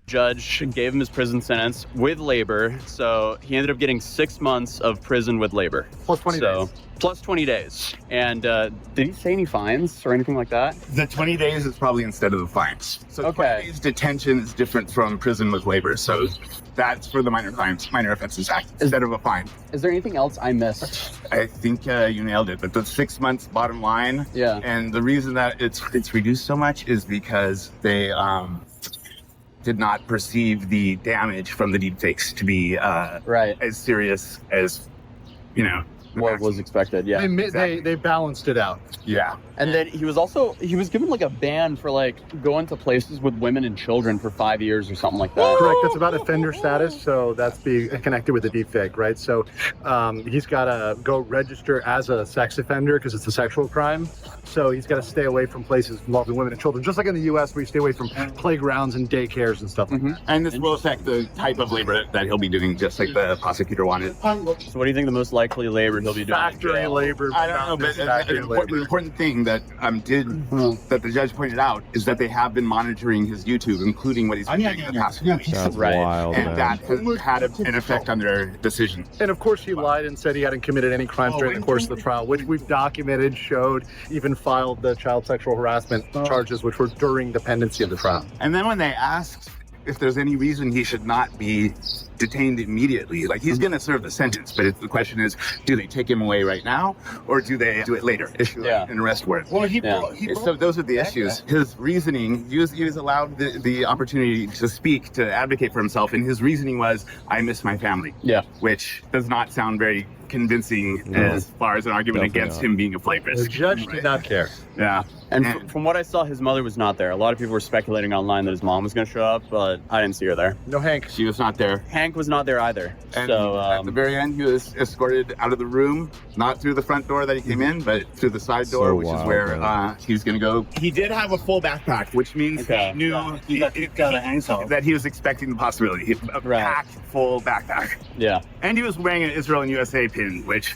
Speaker 4: Judge gave him his prison sentence with labor, so he ended up getting 6 months of prison with labor.
Speaker 14: Plus 20 days.
Speaker 4: Plus 20 days. And did he say any fines or anything like that?
Speaker 15: The 20 days is probably instead of the fines. So 20 days detention is different from prison with labor. So that's for the Minor Offenses Act instead of a fine.
Speaker 4: Is there anything else I missed?
Speaker 15: I think you nailed it. But the 6 months bottom line.
Speaker 4: Yeah.
Speaker 15: And the reason that it's reduced so much is because they did not perceive the damage from the deepfakes to be as serious as,
Speaker 4: what was expected. Yeah.
Speaker 14: They balanced it out.
Speaker 15: Yeah.
Speaker 4: And then he was given like a ban for like going to places with women and children for 5 years or something like that.
Speaker 14: Correct. That's about offender status. So that's connected with the deepfake, right? So he's got to go register as a sex offender because it's a sexual crime. So he's got to stay away from places involving women and children, just like in the U.S. where you stay away from playgrounds and daycares and stuff like that.
Speaker 15: And this will affect the type of labor that he'll be doing, just like the prosecutor wanted.
Speaker 4: So what do you think the most likely labor he'll be doing?
Speaker 14: Factory labor.
Speaker 15: I don't know, but the important thing that that the judge pointed out is that they have been monitoring his YouTube, including what he's been doing in the past few weeks.
Speaker 3: That's wild,
Speaker 15: and
Speaker 3: man.
Speaker 15: that has had an effect on their decision.
Speaker 14: And of course, he lied and said he hadn't committed any crimes during the course of the trial, which we've documented, showed, even filed the child sexual harassment charges, which were during the pendency of the trial.
Speaker 15: And then when they asked if there's any reason he should not be detained immediately, like he's going to serve the sentence, but the question is, do they take him away right now, or do they do it later? Issue an arrest warrant. Well, so those are the issues. His reasoning, he was allowed the opportunity to speak, to advocate for himself, and his reasoning was, I miss my family. Yeah. Which does not sound very convincing as far as an argument against him being a flagrant.
Speaker 14: The judge did not care.
Speaker 15: Yeah.
Speaker 4: And from what I saw, his mother was not there. A lot of people were speculating online that his mom was going to show up, but I didn't see her there.
Speaker 14: No Hank.
Speaker 15: She was not there.
Speaker 4: Hank was not there either.
Speaker 15: And
Speaker 4: so
Speaker 15: at the very end, he was escorted out of the room, not through the front door that he came in, but through the side door, which is where he was going to go. He did have a full backpack, which means he knew that he was expecting the possibility. A packed full backpack.
Speaker 4: Yeah.
Speaker 15: And he was wearing an Israel and USA pin, which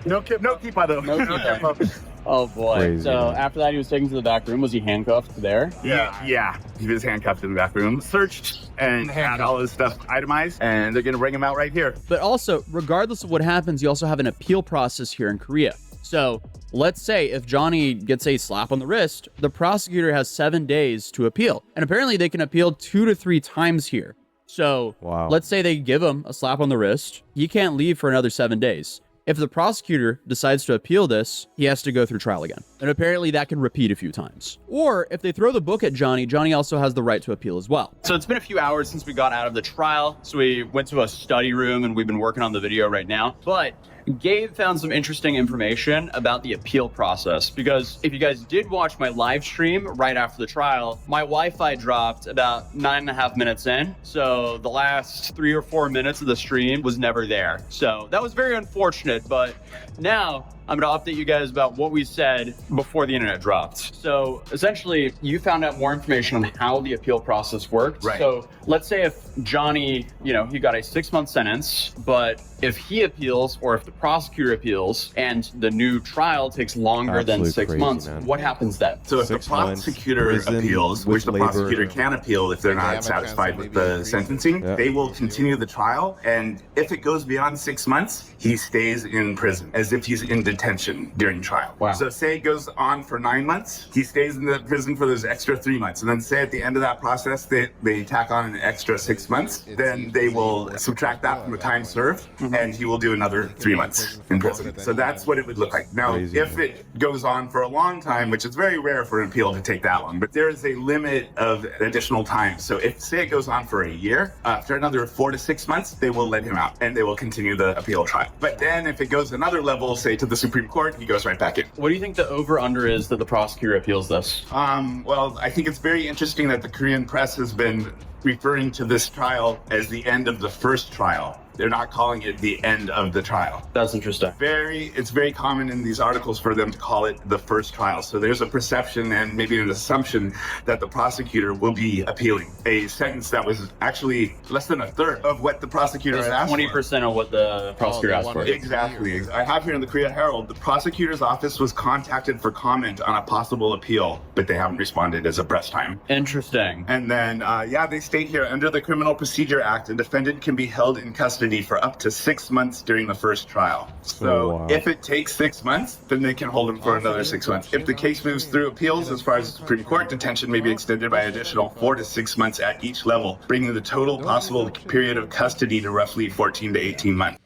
Speaker 15: no keepa though.
Speaker 4: No keepa. Oh boy.
Speaker 3: Crazy,
Speaker 4: so
Speaker 3: man.
Speaker 4: after that, he was taken to the back room. Was he handcuffed there?
Speaker 15: Yeah. He was handcuffed in the back room, searched, and had all his stuff itemized, and they're going to bring him out right here.
Speaker 9: But also, regardless of what happens, you also have an appeal process here in Korea. So let's say if Johnny gets a slap on the wrist, the prosecutor has 7 days to appeal. And apparently they can appeal 2 to 3 times here. So let's say they give him a slap on the wrist. He can't leave for another 7 days. If the prosecutor decides to appeal this, he has to go through trial again. And apparently that can repeat a few times. Or if they throw the book at Johnny, Johnny also has the right to appeal as well.
Speaker 4: So it's been a few hours since we got out of the trial. So we went to a study room and we've been working on the video right now. But Gabe found some interesting information about the appeal process, because if you guys did watch my live stream right after the trial, my Wi-Fi dropped about 9.5 minutes in. So the last 3 or 4 minutes of the stream was never there. So that was very unfortunate, but now I'm going to update you guys about what we said before the internet dropped. So essentially, you found out more information on how the appeal process worked.
Speaker 15: Right.
Speaker 4: So let's say if Johnny, he got a 6-month sentence, but if he appeals or if the prosecutor appeals and the new trial takes longer than 6 months, what happens then?
Speaker 15: So if the prosecutor appeals, which the prosecutor can appeal if they're not satisfied with the sentencing, they will continue the trial. And if it goes beyond 6 months, he stays in prison as if he's in detention during trial.
Speaker 4: Wow.
Speaker 15: So say it goes on for 9 months, he stays in the prison for those extra 3 months. And then say at the end of that process, they tack on an extra 6 months, then they will subtract that from the time served, and he will do another 3 months in prison. So that's what it would look like. Now, if it goes on for a long time, which is very rare for an appeal to take that long, but there is a limit of additional time. So if, say it goes on for a year, after another 4 to 6 months, they will let him out and they will continue the appeal trial. But then if it goes another level, say to the Supreme Court, he goes right back in.
Speaker 4: What do you think the over-under is that the prosecutor appeals this?
Speaker 15: Well, I think it's very interesting that the Korean press has been referring to this trial as the end of the first trial. They're not calling it the end of the trial.
Speaker 4: That's interesting.
Speaker 15: It's very common in these articles for them to call it the first trial. So there's a perception and maybe an assumption that the prosecutor will be appealing a sentence that was actually less than a third of what the prosecutor had asked for.
Speaker 4: 20% of what the prosecutor asked for.
Speaker 15: Exactly. I have here in the Korea Herald, the prosecutor's office was contacted for comment on a possible appeal, but they haven't responded as of press time.
Speaker 4: Interesting.
Speaker 15: And then, they state here, under the Criminal Procedure Act, a defendant can be held in custody for up to 6 months during the first trial. So if it takes 6 months, then they can hold him for another 6 months. If the case moves through appeals as far as the Supreme Court, detention may be extended by an additional 4 to 6 months at each level, bringing the total possible period of custody to roughly 14 to 18 months.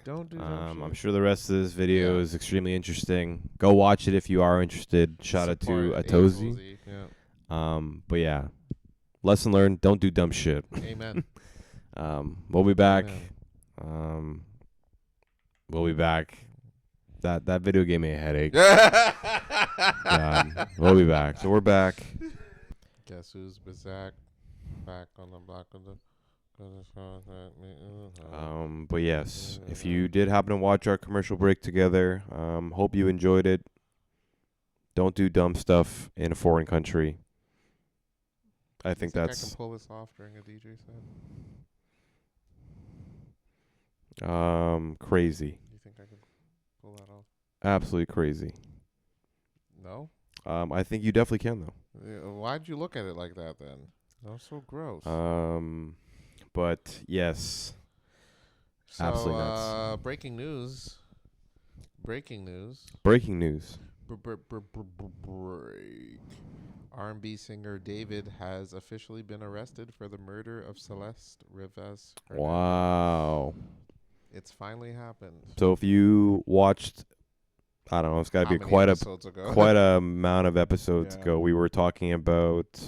Speaker 3: I'm sure the rest of this video is extremely interesting. Go watch it if you are interested. Shout out to Atozi. But yeah, lesson learned: don't do dumb shit.
Speaker 2: Amen.
Speaker 3: We'll be back. We'll be back. That video gave me a headache. We'll be back. So we're back.
Speaker 2: Guess who's back on the block of the.
Speaker 3: But yes, if you did happen to watch our commercial break together, hope you enjoyed it. Don't do dumb stuff in a foreign country. I think that's.
Speaker 2: I can pull this off during a DJ
Speaker 3: set. Crazy.
Speaker 2: You think I can pull that off?
Speaker 3: Absolutely crazy.
Speaker 2: No.
Speaker 3: I think you definitely can though.
Speaker 2: Why'd you look at it like that then? That was so gross.
Speaker 3: But yes. Absolutely nuts.
Speaker 2: Breaking news. Break. R&B singer David has officially been arrested for the murder of Celeste Rivas.
Speaker 3: Wow.
Speaker 2: It's finally happened.
Speaker 3: So if you watched, I don't know, it's got to be quite a amount of episodes ago. We were talking about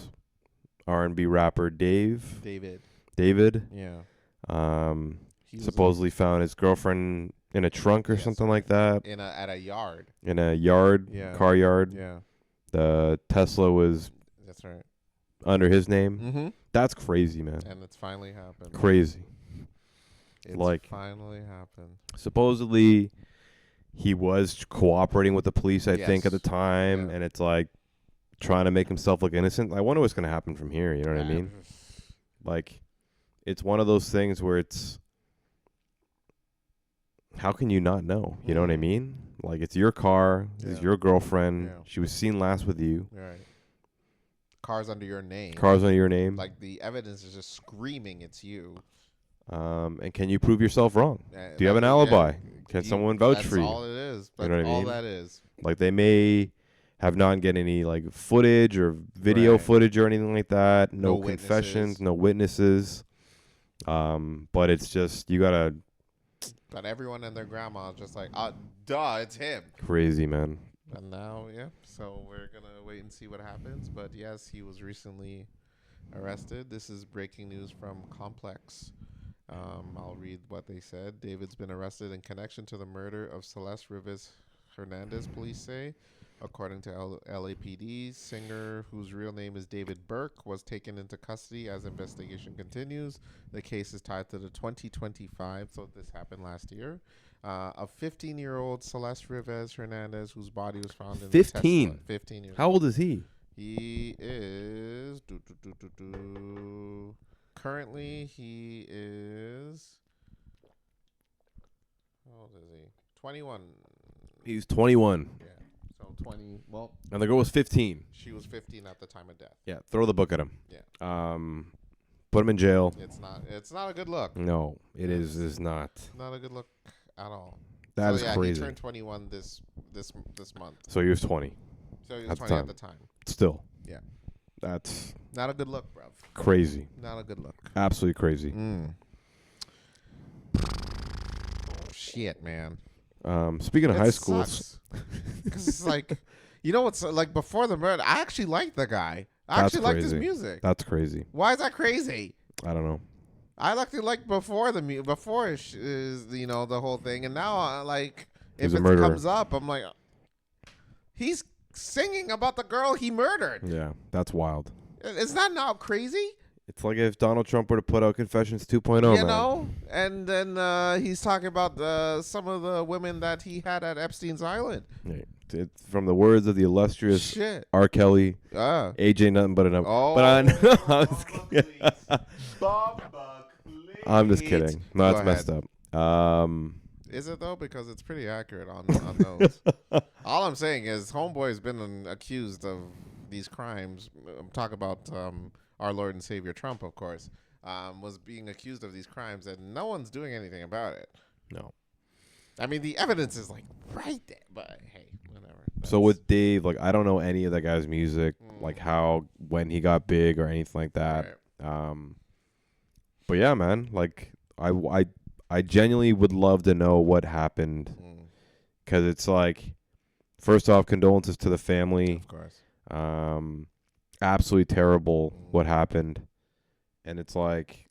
Speaker 3: R&B rapper David.
Speaker 2: Yeah.
Speaker 3: Supposedly found his girlfriend in a trunk or something like that.
Speaker 2: At a yard.
Speaker 3: In a yard, car yard.
Speaker 2: Yeah.
Speaker 3: The Tesla was.
Speaker 2: That's right.
Speaker 3: Under his name.
Speaker 2: Mm-hmm.
Speaker 3: That's crazy, man.
Speaker 2: And it's finally happened.
Speaker 3: Crazy.
Speaker 2: It's finally happened.
Speaker 3: Supposedly, he was cooperating with the police, I think, at the time, and it's like trying to make himself look innocent. I wonder what's going to happen from here. You know what I mean? Like, it's one of those things where it's, how can you not know? You know what I mean? Like, it's your car. This is your girlfriend.
Speaker 2: Yeah.
Speaker 3: She was seen last with you.
Speaker 2: Right. Car's under your name.
Speaker 3: Like,
Speaker 2: the evidence is just screaming it's you.
Speaker 3: And can you prove yourself wrong? Do you have an alibi? Can someone vouch for you?
Speaker 2: That's all it is.
Speaker 3: You know what I mean?
Speaker 2: All that is.
Speaker 3: Like, they may have not get any like footage or video footage or anything like that. No confessions, no witnesses. But it's just, you gotta.
Speaker 2: But everyone and their grandma is just like, duh, it's him.
Speaker 3: Crazy, man.
Speaker 2: And now, so we're gonna wait and see what happens. But yes, he was recently arrested. This is breaking news from Complex. I'll read what they said. David's been arrested in connection to the murder of Celeste Rivas Hernandez, police say. According to LAPD, singer, whose real name is David Burke, was taken into custody as investigation continues. The case is tied to the 2025, so this happened last year, of 15-year-old Celeste Rivas Hernandez, whose body was found in
Speaker 3: 15.
Speaker 2: The Tesla. 15 years
Speaker 3: How old is he?
Speaker 2: He is... Currently, he is... How old is he? 21.
Speaker 3: He's 21.
Speaker 2: Yeah. So 20. Well.
Speaker 3: And the girl was 15.
Speaker 2: She was 15 at the time of death.
Speaker 3: Yeah. Throw the book at him.
Speaker 2: Yeah.
Speaker 3: Put him in jail.
Speaker 2: It's not a good look.
Speaker 3: No, is not.
Speaker 2: Not a good look at all.
Speaker 3: That is crazy.
Speaker 2: He turned 21 this month.
Speaker 3: So he was 20.
Speaker 2: So he was 20 at the time.
Speaker 3: Still.
Speaker 2: Yeah.
Speaker 3: That's
Speaker 2: not a good look, bruv.
Speaker 3: Crazy.
Speaker 2: Not a good look.
Speaker 3: Absolutely crazy.
Speaker 2: Shit, man.
Speaker 3: Speaking of high schools,
Speaker 2: because it's like, you know what's like before the murder? I actually liked the guy. I actually liked his music.
Speaker 3: That's crazy.
Speaker 2: Why is that crazy?
Speaker 3: I don't know.
Speaker 2: I liked it like before the the whole thing, and now like if it comes up, I'm like, he's singing about the girl he murdered.
Speaker 3: Yeah, that's wild.
Speaker 2: Is that not crazy?
Speaker 3: It's like if Donald Trump were to put out Confessions 2.0,
Speaker 2: You
Speaker 3: man.
Speaker 2: know, and then he's talking about some of the women that he had at Epstein's Island.
Speaker 3: Yeah. It's from the words of the illustrious
Speaker 2: Shit.
Speaker 3: R. Kelly,
Speaker 2: Ah.
Speaker 3: AJ nothing but a number.
Speaker 2: Oh,
Speaker 3: but I'm just kidding. No,
Speaker 2: Go
Speaker 3: it's messed
Speaker 2: ahead.
Speaker 3: up.
Speaker 2: Is it though? Because it's pretty accurate on those. All I'm saying is, Homeboy's been accused of these crimes. I'm talking about our Lord and Savior Trump, of course, was being accused of these crimes, and no one's doing anything about it.
Speaker 3: No.
Speaker 2: I mean, the evidence is like right there, but hey, whatever.
Speaker 3: So with Dave, like, I don't know any of that guy's music, like when he got big or anything like that. But yeah, man, like I genuinely would love to know what happened, because it's like, first off, condolences to the family.
Speaker 2: Of course.
Speaker 3: Absolutely terrible what happened, and it's like,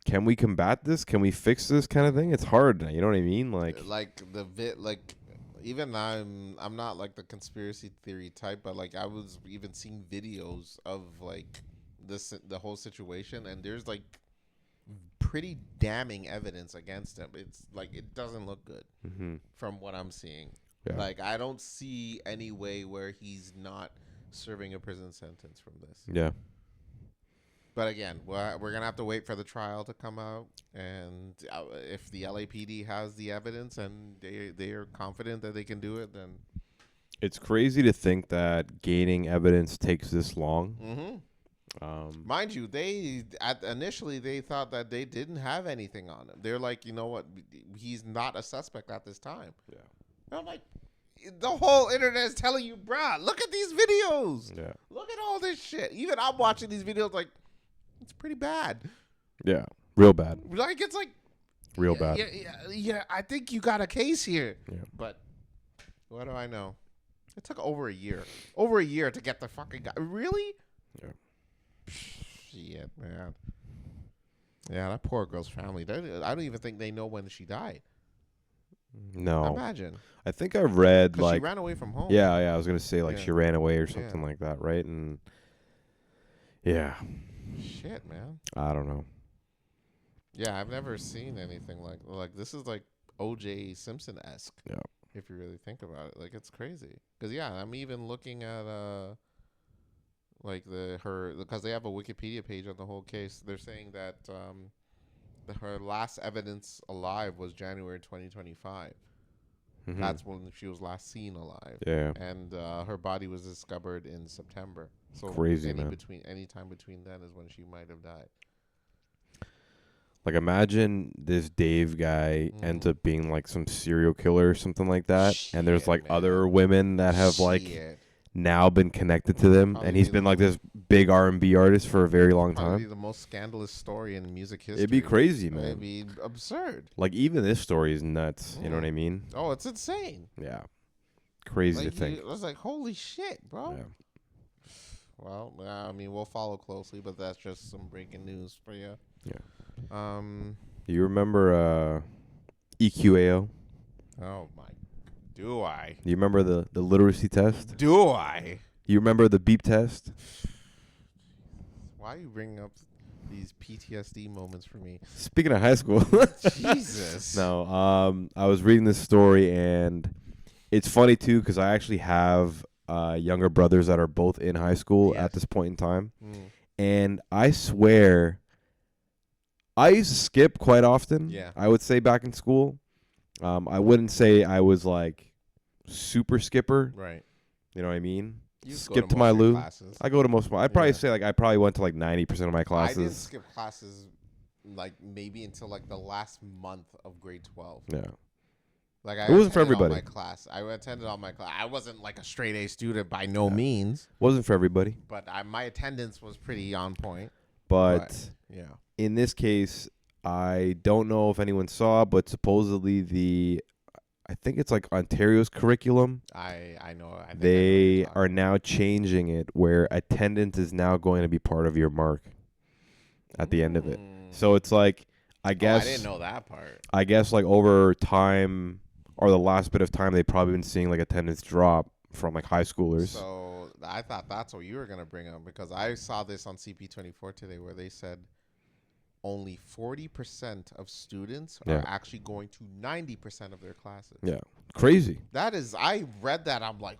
Speaker 3: can we combat this? Can we fix this kind of thing? It's hard, you know what I mean? Like
Speaker 2: even I'm not like the conspiracy theory type, but like I was even seeing videos of like the whole situation, and there's like pretty damning evidence against him. It's like it doesn't look good from what I'm seeing.
Speaker 3: Yeah.
Speaker 2: Like I don't see any way where he's not serving a prison sentence from this.
Speaker 3: Yeah.
Speaker 2: But again, we're going to have to wait for the trial to come out. And if the LAPD has the evidence and they are confident that they can do it, then...
Speaker 3: It's crazy to think that gaining evidence takes this long.
Speaker 2: Mind you, initially they thought that they didn't have anything on him. They're like, you know what? He's not a suspect at this time.
Speaker 3: Yeah.
Speaker 2: And I'm like, the whole internet is telling you, bruh, look at these videos.
Speaker 3: Yeah.
Speaker 2: Look at all this shit. Even I'm watching these videos like, it's pretty bad.
Speaker 3: Yeah. Real bad.
Speaker 2: Like, it's like...
Speaker 3: Real bad.
Speaker 2: Yeah, I think you got a case here.
Speaker 3: Yeah.
Speaker 2: But what do I know? It took over a year. Over a year to get the fucking guy. Really?
Speaker 3: Yeah.
Speaker 2: Shit, man. Yeah, that poor girl's family. I don't even think they know when she died.
Speaker 3: No.
Speaker 2: Imagine.
Speaker 3: I think I read
Speaker 2: 'Cause she ran away from home.
Speaker 3: Yeah, I was gonna say
Speaker 2: Yeah.
Speaker 3: she ran away or something like that, right? And yeah.
Speaker 2: Shit, man.
Speaker 3: I don't know.
Speaker 2: Yeah, I've never seen anything like this is like O.J. Simpson-esque.
Speaker 3: Yeah.
Speaker 2: If you really think about it, like it's crazy. Because I'm even looking at like because they have a Wikipedia page on the whole case. They're saying that her last evidence alive was January 2025. That's when she was last seen alive.
Speaker 3: Yeah.
Speaker 2: And her body was discovered in September. So
Speaker 3: Crazy, man.
Speaker 2: Any time between then is when she might have died.
Speaker 3: Like, imagine this Dave guy ends up being like some serial killer or something like that, and there's like other women that have like now been connected to them, and he's been like this big R&B artist for a very long
Speaker 2: Probably
Speaker 3: time.
Speaker 2: the most scandalous story in music history.
Speaker 3: It'd be crazy, man.
Speaker 2: It'd be absurd.
Speaker 3: Like, even this story is nuts. You know what I mean?
Speaker 2: Oh, it's insane.
Speaker 3: Yeah. Crazy
Speaker 2: Like,
Speaker 3: to think.
Speaker 2: I was like, holy shit, bro.
Speaker 3: Yeah.
Speaker 2: Well, I mean, we'll follow closely, but that's just some breaking news for you.
Speaker 3: Yeah. You remember EQAO?
Speaker 2: Oh my! Do I?
Speaker 3: You remember the literacy test?
Speaker 2: Do I?
Speaker 3: You remember the beep test?
Speaker 2: Why are you bringing up these PTSD moments for me?
Speaker 3: Speaking of high school,
Speaker 2: Jesus.
Speaker 3: No, I was reading this story, and it's funny too because I actually have younger brothers that are both in high school at this point in time, and I swear, I used to skip quite often.
Speaker 2: Yeah.
Speaker 3: I would say back in school, I wouldn't say I was like super skipper.
Speaker 2: Right.
Speaker 3: You know what I mean?
Speaker 2: You
Speaker 3: Skip
Speaker 2: go to
Speaker 3: my
Speaker 2: most of your
Speaker 3: loo.
Speaker 2: classes.
Speaker 3: I go to most of my. I probably say like I probably went to like 90% of my classes.
Speaker 2: I didn't skip classes like maybe until like the last month of grade 12.
Speaker 3: Yeah.
Speaker 2: Like I
Speaker 3: It wasn't for
Speaker 2: attended all
Speaker 3: everybody.
Speaker 2: my class. I attended all my class. I wasn't like a straight A student by no means.
Speaker 3: Wasn't for everybody.
Speaker 2: But my attendance was pretty on point.
Speaker 3: But
Speaker 2: yeah.
Speaker 3: In this case, I don't know if anyone saw, but supposedly I think it's like Ontario's curriculum.
Speaker 2: I know. I think
Speaker 3: they are now changing it where attendance is now going to be part of your mark at the end of it. So it's like, I guess.
Speaker 2: I didn't know that part.
Speaker 3: I guess like over time or the last bit of time, they've probably been seeing like attendance drop from like high schoolers.
Speaker 2: I thought that's what you were gonna bring up because I saw this on CP24 today where they said only 40% of students are actually going to 90% of their classes.
Speaker 3: Yeah, crazy.
Speaker 2: That is, I read that. I'm like,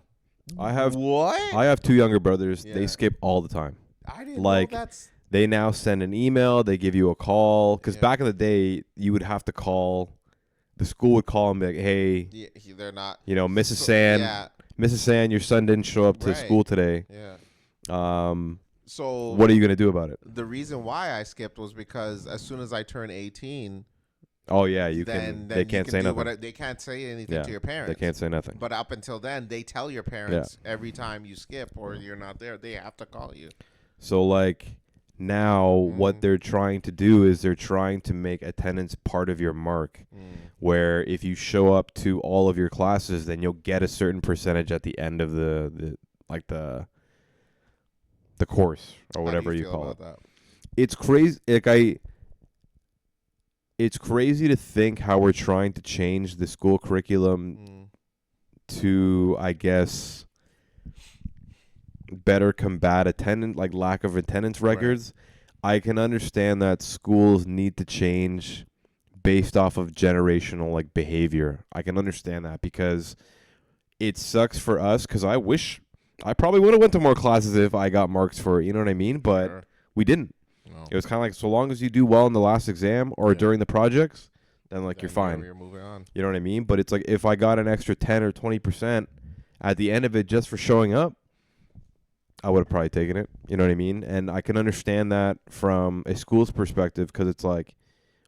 Speaker 3: I have
Speaker 2: what?
Speaker 3: I have 2 younger brothers. They skip all the time.
Speaker 2: I didn't know that's.
Speaker 3: They now send an email. They give you a call because back in the day, you would have to call. The school would call and be like, "Hey,
Speaker 2: they're not.
Speaker 3: You know, Mrs. San, Mrs. San, your son didn't show up to school today.
Speaker 2: Yeah. So
Speaker 3: what are you gonna do about it?"
Speaker 2: The reason why I skipped was because as soon as I turned 18.
Speaker 3: Oh yeah, they can't say nothing.
Speaker 2: They can't say anything to your parents.
Speaker 3: They can't say nothing.
Speaker 2: But up until then, they tell your parents every time you skip or you're not there, they have to call you.
Speaker 3: So like now, what they're trying to do is they're trying to make attendance part of your mark, where if you show up to all of your classes, then you'll get a certain percentage at the end of the course or whatever you call it. It's crazy. It's crazy to think how we're trying to change the school curriculum to, I guess, better combat lack of attendance records. Right. I can understand that schools need to change based off of generational behavior. I can understand that because it sucks for us because I wish I probably would have went to more classes if I got marks for it, you know what I mean? But we didn't. No. It was kind of like, so long as you do well in the last exam or during the projects, then you're fine.
Speaker 2: You're moving on.
Speaker 3: You know what I mean? But it's like if I got an extra 10 or 20% at the end of it just for showing up, I would have probably taken it. You know what I mean? And I can understand that from a school's perspective because it's like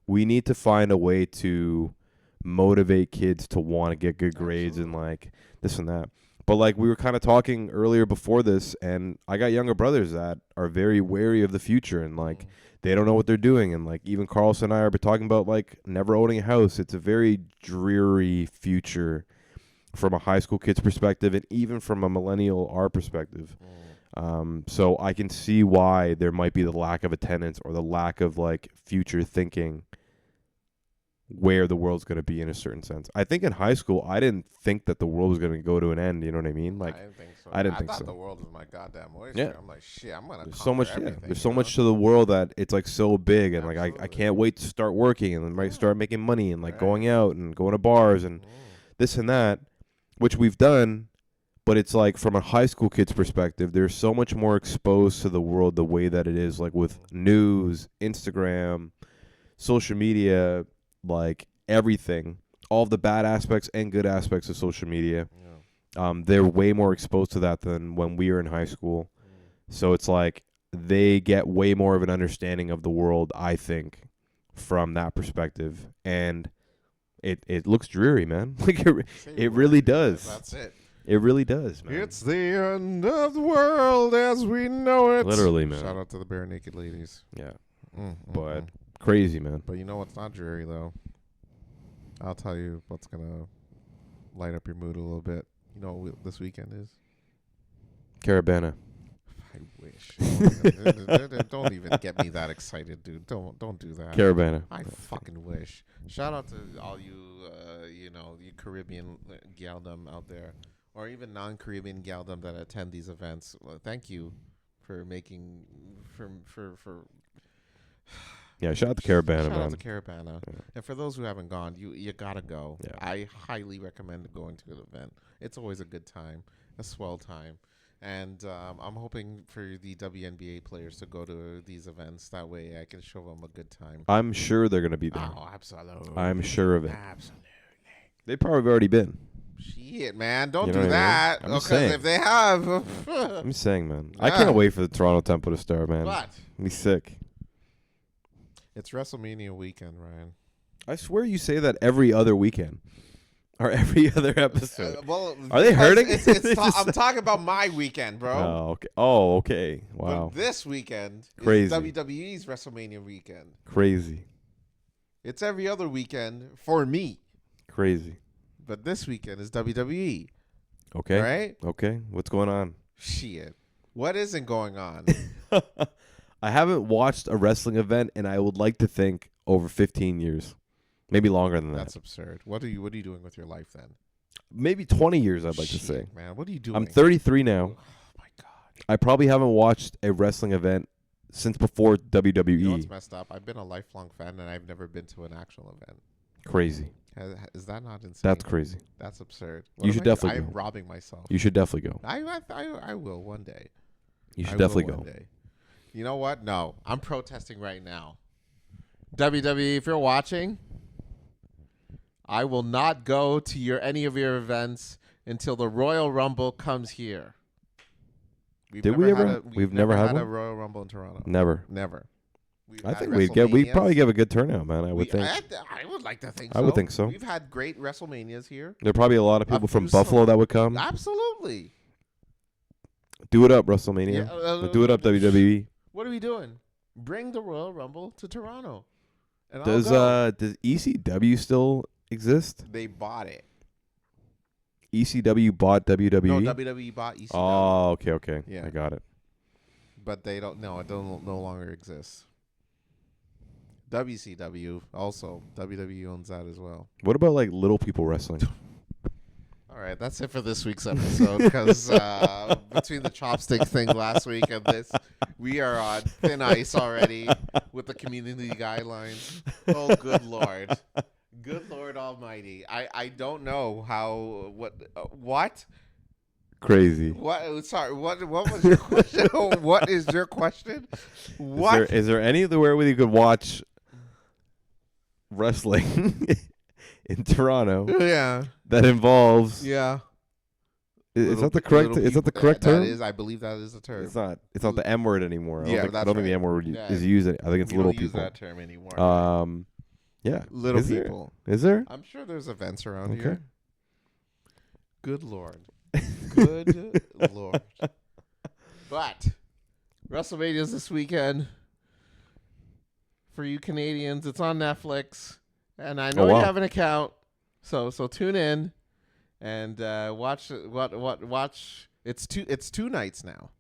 Speaker 3: we need to find a way to motivate kids to want to get good grades and this and that. But we were kind of talking earlier before this, and I got younger brothers that are very wary of the future, and they don't know what they're doing. And even Carlson and I are talking about never owning a house. It's a very dreary future from a high school kid's perspective, and even from a millennial our perspective. So I can see why there might be the lack of attendance or the lack of future thinking where the world's going to be in a certain sense. I think in high school, I didn't think that the world was going to go to an end. You know what I mean?
Speaker 2: I didn't think so.
Speaker 3: I didn't think so.
Speaker 2: The world was my goddamn oyster.
Speaker 3: Yeah.
Speaker 2: I'm like, shit, I'm going to
Speaker 3: There's so much.
Speaker 2: everything,
Speaker 3: There's so much to the world that it's so big, and I can't wait to start working and then start making money and going out and going to bars and this and that, which we've done. But it's from a high school kid's perspective, they're so much more exposed to the world the way that it is, with news, Instagram, social media, everything, all of the bad aspects and good aspects of social media. Yeah. They're way more exposed to that than when we were in high school. So it's they get way more of an understanding of the world, I think, from that perspective. And it looks dreary, man. It really does.
Speaker 2: That's it.
Speaker 3: It really does, man.
Speaker 2: It's the end of the world as we know it.
Speaker 3: Literally, man.
Speaker 2: Shout out to the bare naked ladies.
Speaker 3: Yeah. But crazy, man.
Speaker 2: But you know what's not dreary, though? I'll tell you what's going to light up your mood a little bit. You know what this weekend is?
Speaker 3: Caravana.
Speaker 2: I wish. Don't even get me that excited, dude. Don't do that.
Speaker 3: Caravana.
Speaker 2: I fucking wish. Shout out to all you, you Caribbean galdom out there, or even non-Caribbean galdom that attend these events. Well, thank you for making for.
Speaker 3: Yeah, shout out to Caravana, man.
Speaker 2: Shout out to Caravana. Yeah. And for those who haven't gone, you gotta go. Yeah. I highly recommend going to the event. It's always a good time, a swell time. And I'm hoping for the WNBA players to go to these events. That way I can show them a good time.
Speaker 3: I'm sure they're going to be there.
Speaker 2: Oh, absolutely.
Speaker 3: I'm sure of it.
Speaker 2: Absolutely.
Speaker 3: They probably already been.
Speaker 2: Shit, man. Don't do that.
Speaker 3: I'm saying.
Speaker 2: If they have.
Speaker 3: I'm saying, man. Yeah. I can't wait for the Toronto Temple to start, man.
Speaker 2: What?
Speaker 3: Be sick.
Speaker 2: It's WrestleMania weekend, Ryan.
Speaker 3: I swear you say that every other weekend. Or every other episode.
Speaker 2: Well,
Speaker 3: are they hurting?
Speaker 2: I'm talking about my weekend, bro.
Speaker 3: Oh, okay. Oh, okay. Wow.
Speaker 2: But this weekend
Speaker 3: Crazy.
Speaker 2: is WWE's WrestleMania weekend.
Speaker 3: Crazy.
Speaker 2: It's every other weekend for me.
Speaker 3: Crazy.
Speaker 2: But this weekend is WWE.
Speaker 3: Okay.
Speaker 2: Right?
Speaker 3: Okay. What's going on?
Speaker 2: Shit. What isn't going on?
Speaker 3: I haven't watched a wrestling event, and I would like to think over 15 years. Maybe longer than that.
Speaker 2: That's absurd. What are you doing with your life then?
Speaker 3: Maybe 20 years, I'd like to say.
Speaker 2: Man, what are you doing?
Speaker 3: I'm 33 now.
Speaker 2: Oh, my God.
Speaker 3: I probably haven't watched a wrestling event since before WWE.
Speaker 2: You know what's messed up? I've been a lifelong fan, and I've never been to an actual event.
Speaker 3: Crazy.
Speaker 2: Is that not insane?
Speaker 3: That's crazy.
Speaker 2: That's absurd.
Speaker 3: You should definitely
Speaker 2: I'm
Speaker 3: go.
Speaker 2: robbing myself.
Speaker 3: You should definitely go.
Speaker 2: I will one day.
Speaker 3: You should definitely go.
Speaker 2: One day. You know what? No, I'm protesting right now. WWE, if you're watching, I will not go to any of your events until the Royal Rumble comes here.
Speaker 3: We've never had
Speaker 2: a
Speaker 3: one?
Speaker 2: Royal Rumble in Toronto.
Speaker 3: Never.
Speaker 2: I
Speaker 3: think we'd probably give a good turnout, man. I would think.
Speaker 2: I would like to think so.
Speaker 3: I would think so.
Speaker 2: We've had great WrestleManias here.
Speaker 3: There are probably a lot of people from Buffalo that would come.
Speaker 2: Absolutely.
Speaker 3: Do it up, WrestleMania. Do it up, WWE.
Speaker 2: What are we doing? Bring the Royal Rumble to Toronto. And
Speaker 3: Does ECW still exist?
Speaker 2: They bought it.
Speaker 3: ECW bought WWE?
Speaker 2: No, WWE bought ECW.
Speaker 3: Oh, okay.
Speaker 2: Yeah.
Speaker 3: I got it.
Speaker 2: But they don't. No, it no longer exists. WCW also. WWE owns that as well.
Speaker 3: What about like little people wrestling?
Speaker 2: All right, that's it for this week's episode. Because between the chopstick thing last week and this, we are on thin ice already with the community guidelines. Oh, good Lord. Good Lord Almighty. I don't know how, what?
Speaker 3: Crazy.
Speaker 2: What? Sorry, what was your question? What is your question? What?
Speaker 3: Is there anywhere where you could watch wrestling in Toronto?
Speaker 2: Yeah.
Speaker 3: That involves.
Speaker 2: Yeah.
Speaker 3: Is that the correct? Is that the correct term?
Speaker 2: That is, I believe that is the term.
Speaker 3: It's not. It's not the M word anymore. I don't think the M word is used. I think it's little people.
Speaker 2: Use that term anymore.
Speaker 3: Yeah.
Speaker 2: Little people.
Speaker 3: Is there?
Speaker 2: I'm sure there's events around here. Good Lord. Good Lord. But WrestleMania's this weekend. For you Canadians, it's on Netflix. And I know you have an account. So tune in and watch it's two nights now.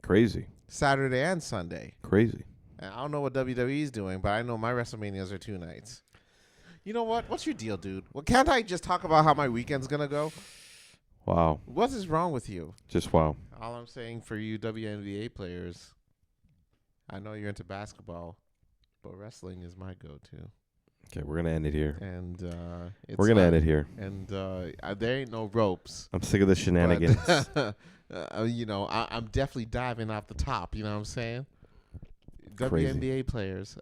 Speaker 3: Crazy.
Speaker 2: Saturday and Sunday.
Speaker 3: Crazy.
Speaker 2: And I don't know what WWE's doing, but I know my WrestleManias are 2 nights. You know what? What's your deal, dude? Well, can't I just talk about how my weekend's gonna go?
Speaker 3: Wow.
Speaker 2: What is wrong with you?
Speaker 3: Just wow.
Speaker 2: All I'm saying for you WNBA players, I know you're into basketball, but wrestling is my go-to.
Speaker 3: Okay, we're gonna end it here.
Speaker 2: And
Speaker 3: we're gonna end it here.
Speaker 2: And there ain't no ropes.
Speaker 3: I'm sick of the shenanigans.
Speaker 2: You know, I'm definitely diving off the top. You know what I'm saying?
Speaker 3: Crazy.
Speaker 2: WNBA players,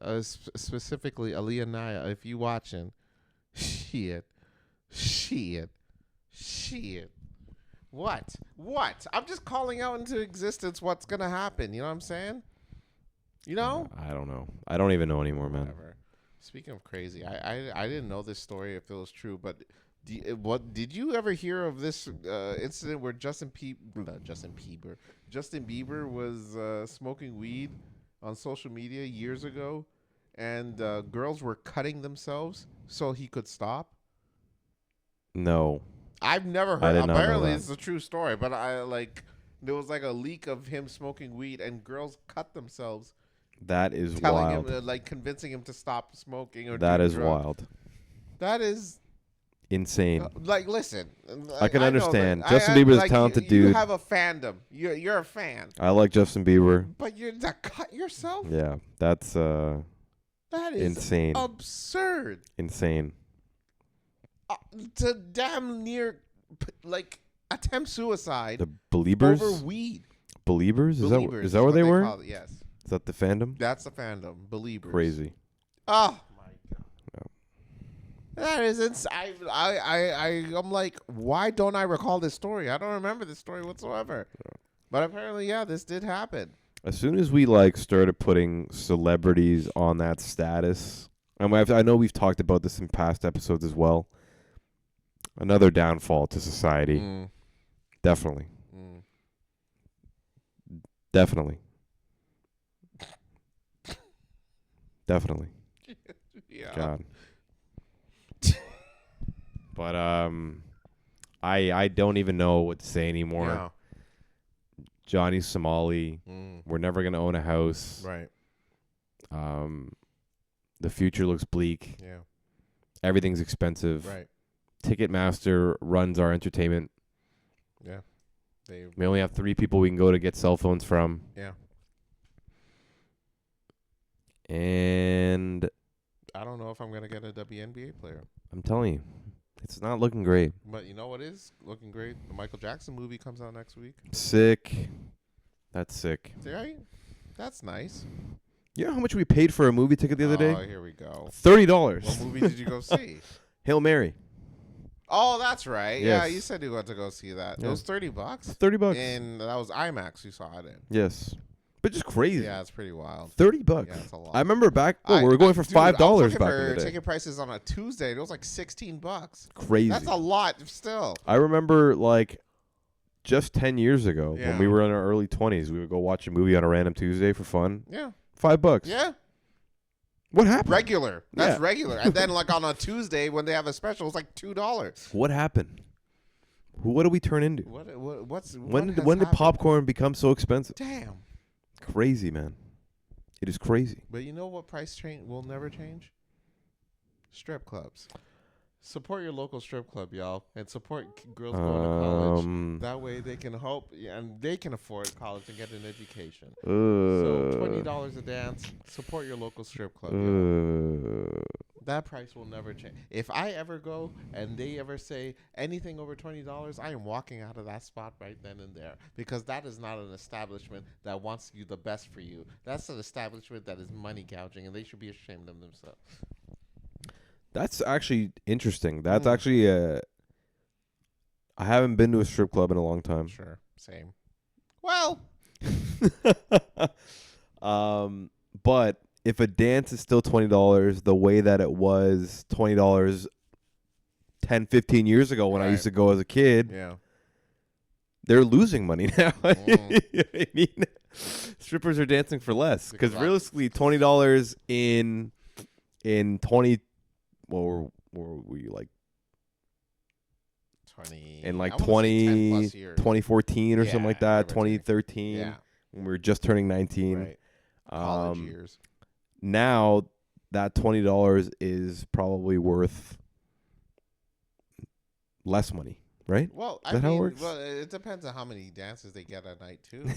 Speaker 2: specifically Aaliyah Naya, if you watching, shit. What? I'm just calling out into existence what's gonna happen. You know what I'm saying? You know?
Speaker 3: I don't know. I don't even know anymore, man.
Speaker 2: Whatever. Speaking of crazy, I didn't know this story if it was true, but did you ever hear of this incident where Justin Bieber was smoking weed on social media years ago, and girls were cutting themselves so he could stop?
Speaker 3: No.
Speaker 2: I've never heard. Apparently, it's a true story, but there was like a leak of him smoking weed, and girls cut themselves.
Speaker 3: That is
Speaker 2: telling
Speaker 3: wild.
Speaker 2: him, convincing him to stop smoking or
Speaker 3: that
Speaker 2: doing
Speaker 3: is
Speaker 2: drugs.
Speaker 3: Wild.
Speaker 2: That is
Speaker 3: insane.
Speaker 2: Listen,
Speaker 3: I can understand. Justin Bieber's a talented dude.
Speaker 2: You have a fandom. You're a fan.
Speaker 3: I like Justin Bieber.
Speaker 2: But you're to cut yourself?
Speaker 3: Yeah, that's
Speaker 2: that is
Speaker 3: insane.
Speaker 2: Absurd.
Speaker 3: Insane.
Speaker 2: To damn near attempt suicide.
Speaker 3: The Beliebers
Speaker 2: over weed.
Speaker 3: Beliebers? Is that where they were?
Speaker 2: Yes.
Speaker 3: Is that the fandom?
Speaker 2: That's the fandom. Beliebers.
Speaker 3: Crazy.
Speaker 2: Oh my god. Yeah. That is insane. I'm like, why don't I recall this story? I don't remember this story whatsoever. Yeah. But apparently, yeah, this did happen.
Speaker 3: As soon as we started putting celebrities on that status, and I know we've talked about this in past episodes as well. Another downfall to society. Definitely. Definitely. Definitely.
Speaker 2: Yeah.
Speaker 3: God. But I don't even know what to say anymore.
Speaker 2: Yeah.
Speaker 3: Johnny Somali. We're never gonna own a house.
Speaker 2: Right.
Speaker 3: The future looks bleak.
Speaker 2: Yeah.
Speaker 3: Everything's expensive.
Speaker 2: Right.
Speaker 3: Ticketmaster runs our entertainment.
Speaker 2: Yeah.
Speaker 3: We only have 3 people we can go to get cell phones from.
Speaker 2: Yeah.
Speaker 3: And
Speaker 2: I don't know if I'm gonna get a WNBA player.
Speaker 3: I'm telling you, it's not looking great.
Speaker 2: But you know what is looking great? The Michael Jackson movie comes out next week.
Speaker 3: Sick. That's sick.
Speaker 2: Right? That's nice.
Speaker 3: You know how much we paid for a movie ticket the other day?
Speaker 2: Oh, here we go.
Speaker 3: $30.
Speaker 2: What movie did you go see?
Speaker 3: Hail Mary.
Speaker 2: Oh, that's right.
Speaker 3: Yes.
Speaker 2: Yeah, you said you went to go see that.
Speaker 3: Yeah.
Speaker 2: It was $30.
Speaker 3: $30.
Speaker 2: And that was IMAX you saw it in.
Speaker 3: Yes. But just crazy.
Speaker 2: Yeah, it's pretty wild.
Speaker 3: $30.
Speaker 2: Yeah, it's a lot.
Speaker 3: I remember back we were going for $5 back in the day.
Speaker 2: Ticket prices on a Tuesday. It was like $16.
Speaker 3: Crazy.
Speaker 2: That's a lot still.
Speaker 3: I remember like just 10 years ago when we were in our early 20s, we would go watch a movie on a random Tuesday for fun.
Speaker 2: Yeah.
Speaker 3: $5.
Speaker 2: Yeah.
Speaker 3: What happened?
Speaker 2: Regular. That's regular. And then like on a Tuesday when they have a special, it's like $2.
Speaker 3: What happened? What do we turn into? When did popcorn become so expensive?
Speaker 2: Damn.
Speaker 3: Crazy, man. It is crazy.
Speaker 2: But you know what price will never change? Strip clubs. Support your local strip club, y'all, and support girls going to college. That way they can help and they can afford college and get an education. So $20 a dance. Support your local strip club. That price will never change. If I ever go and they ever say anything over $20, I am walking out of that spot right then and there, because that is not an establishment that wants you the best for you. That's an establishment that is money gouging, and they should be ashamed of themselves.
Speaker 3: That's actually interesting. That's actually I haven't been to a strip club in a long time.
Speaker 2: Sure. Same. Well.
Speaker 3: But if a dance is still $20 the way that it was $20 10, 15 years ago when I used to go as a kid, they're losing money now. You know what I mean? Strippers are dancing for less because realistically $20 in 20 what were we like
Speaker 2: 20
Speaker 3: in like 2014 or something like that, 2013 when we were just turning 19.
Speaker 2: Right. College years.
Speaker 3: Now that $20 is probably worth less money, right?
Speaker 2: Well,
Speaker 3: is that how it works?
Speaker 2: Well, it depends on how many dances they get a night too,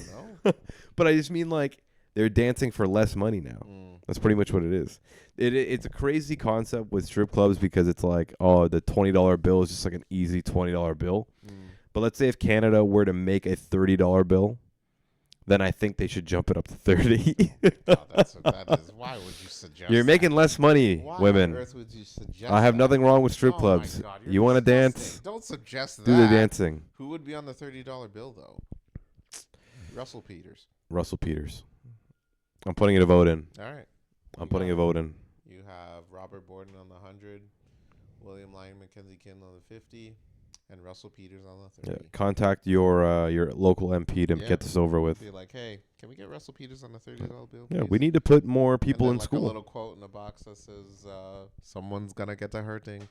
Speaker 2: no?
Speaker 3: But I just mean like they're dancing for less money now. That's pretty much what it is. It's a crazy concept with strip clubs because it's like, oh, the $20 bill is just like an easy $20 bill. But let's say if Canada were to make a $30 bill, then I think they should jump it up to 30.
Speaker 2: That is, why would you suggest
Speaker 3: You're making less money,
Speaker 2: why
Speaker 3: women.
Speaker 2: on earth would you suggest
Speaker 3: I have
Speaker 2: that?
Speaker 3: nothing wrong with strip
Speaker 2: Oh
Speaker 3: clubs.
Speaker 2: my God,
Speaker 3: You want to
Speaker 2: disgusting.
Speaker 3: dance?
Speaker 2: Don't suggest that.
Speaker 3: Do the dancing.
Speaker 2: Who would be on the $30 bill though? Russell Peters.
Speaker 3: Russell Peters. I'm putting a vote in.
Speaker 2: All right.
Speaker 3: I'm putting a vote in.
Speaker 2: You have Robert Borden on the 100, William Lyon Mackenzie Kin on the 50, and Russell Peters on the 30.
Speaker 3: Yeah, contact your local MP to get this over with.
Speaker 2: Be like, hey, can we get Russell Peters on the $30 bill?
Speaker 3: Yeah,
Speaker 2: please?
Speaker 3: we need to put more people
Speaker 2: and then
Speaker 3: in
Speaker 2: like
Speaker 3: school.
Speaker 2: A little quote in the box that says, "Someone's gonna get the hurting."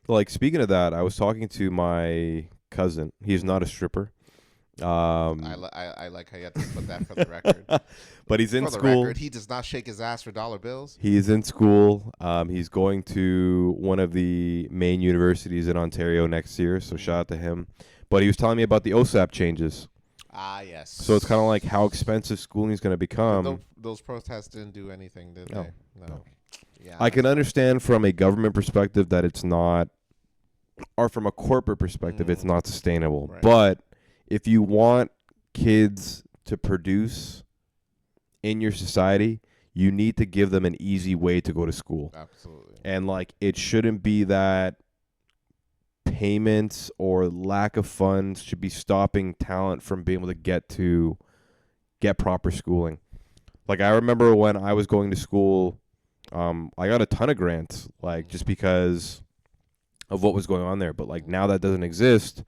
Speaker 3: Like, speaking of that, I was talking to my cousin. He's not a stripper.
Speaker 2: I like how you have to put that for the record.
Speaker 3: But he's in
Speaker 2: for the
Speaker 3: school.
Speaker 2: Record, he does not shake his ass for dollar bills.
Speaker 3: He's in school. He's going to one of the main universities in Ontario next year, so shout out to him. But he was telling me about the OSAP changes.
Speaker 2: Ah, yes.
Speaker 3: So it's kind of like how expensive schooling is going to become.
Speaker 2: Those protests didn't do anything, did they? No. Yeah.
Speaker 3: I can understand from a government perspective that it's not, or from a corporate perspective, it's not sustainable.
Speaker 2: Right.
Speaker 3: But if you want kids to produce in your society, you need to give them an easy way to go to school.
Speaker 2: Absolutely.
Speaker 3: And like, it shouldn't be that payments or lack of funds should be stopping talent from being able to get proper schooling. Like, I remember when I was going to school, I got a ton of grants, like, just because of what was going on there. But like, now that doesn't exist,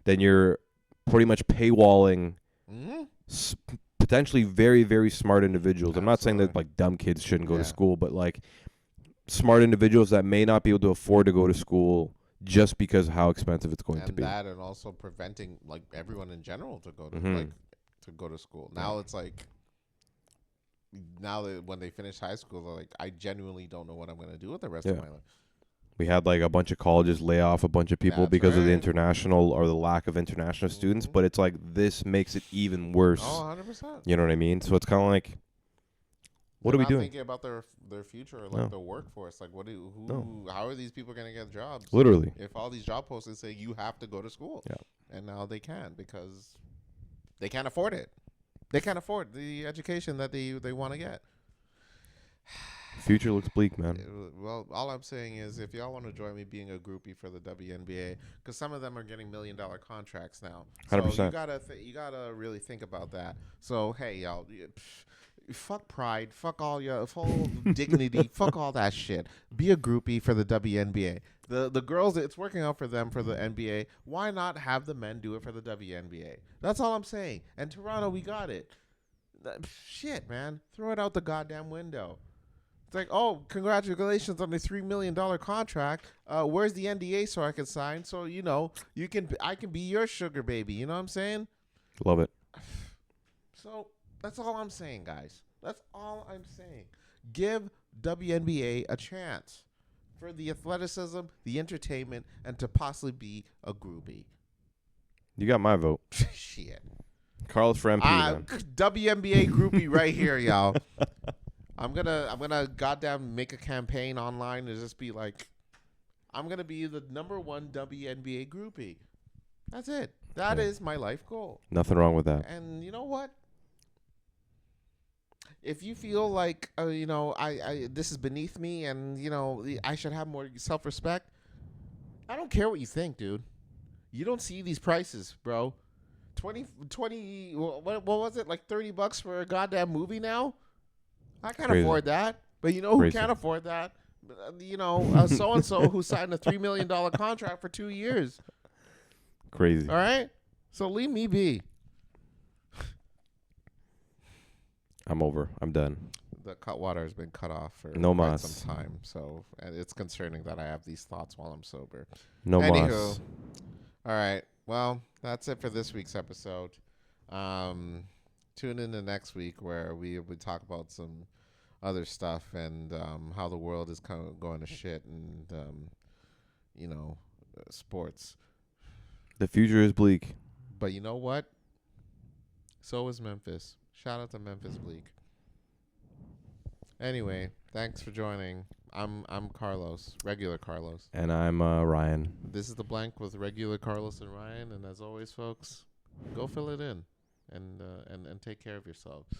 Speaker 3: then you're pretty much paywalling potentially very, very smart individuals.
Speaker 2: Absolutely.
Speaker 3: I'm not saying that like dumb kids shouldn't go to school, but like smart individuals that may not be able to afford to go to school just because of how expensive it's going to be.
Speaker 2: And also preventing like everyone in general to go to to go to school. Now it's like, now that when they finish high school, they're like, I genuinely don't know what I'm going to do with the rest of my life.
Speaker 3: We had like a bunch of colleges lay off a bunch of people because of the international or the lack of international students. But it's like this makes it even worse.
Speaker 2: Oh, 100%.
Speaker 3: You know what I mean? So it's kind of like, what are we doing?
Speaker 2: Thinking about their future, or like their workforce. Like, how are these people going to get jobs?
Speaker 3: Literally.
Speaker 2: If all these job postings say you have to go to school, and now they can't because they can't afford it. They can't afford the education that they want to get.
Speaker 3: Future looks bleak, man.
Speaker 2: Well, all I'm saying is if y'all want to join me being a groupie for the WNBA, because some of them are getting $1 million contracts now. So
Speaker 3: 100%.
Speaker 2: You gotta really think about that. So hey, y'all, fuck pride, fuck all your full dignity, fuck all that shit. Be a groupie for the WNBA. The girls, it's working out for them for the NBA. Why not have the men do it for the WNBA? That's all I'm saying. And Toronto, we got it. Shit, man, throw it out the goddamn window. It's like, oh, congratulations on the $3 million contract. Where's the NDA so I can sign? So I can be your sugar baby. You know what I'm saying?
Speaker 3: Love it.
Speaker 2: So that's all I'm saying, guys. That's all I'm saying. Give WNBA a chance for the athleticism, the entertainment, and to possibly be a groupie.
Speaker 3: You got my vote.
Speaker 2: Shit.
Speaker 3: Carlos for MP. Man.
Speaker 2: WNBA groupie right here, y'all. I'm gonna goddamn make a campaign online and just be like, I'm gonna be the #1 WNBA groupie. That's it. That is my life goal.
Speaker 3: Nothing wrong with that.
Speaker 2: And you know what? If you feel like I this is beneath me and I should have more self-respect, I don't care what you think, dude. You don't see these prices, bro. 20 what was it, like $30 for a goddamn movie now? I can't afford that. But you know who can't afford that? So-and-so who signed a $3 million contract for 2 years.
Speaker 3: Crazy.
Speaker 2: All right? So leave me be.
Speaker 3: I'm over. I'm done.
Speaker 2: The cut water has been cut off for
Speaker 3: no
Speaker 2: quite
Speaker 3: mas.
Speaker 2: some time. So it's concerning that I have these thoughts while I'm sober.
Speaker 3: No
Speaker 2: Anywho,
Speaker 3: mas.
Speaker 2: All right. Well, that's it for this week's episode. Tune in to next week where we talk about some other stuff and how the world is kind of going to shit and sports.
Speaker 3: The future is bleak.
Speaker 2: But you know what? So is Memphis. Shout out to Memphis Bleak. Anyway, thanks for joining. I'm Carlos, regular Carlos.
Speaker 3: And I'm Ryan.
Speaker 2: This is The Blank with regular Carlos and Ryan. And as always, folks, go fill it in and take care of yourselves.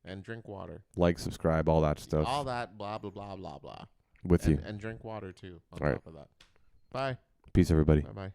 Speaker 2: And drink water.
Speaker 3: Like, subscribe, all that stuff.
Speaker 2: All that, blah, blah, blah, blah, blah.
Speaker 3: With you.
Speaker 2: And drink water, too, on
Speaker 3: all
Speaker 2: top of that. Bye.
Speaker 3: Peace, everybody.
Speaker 2: Bye-bye.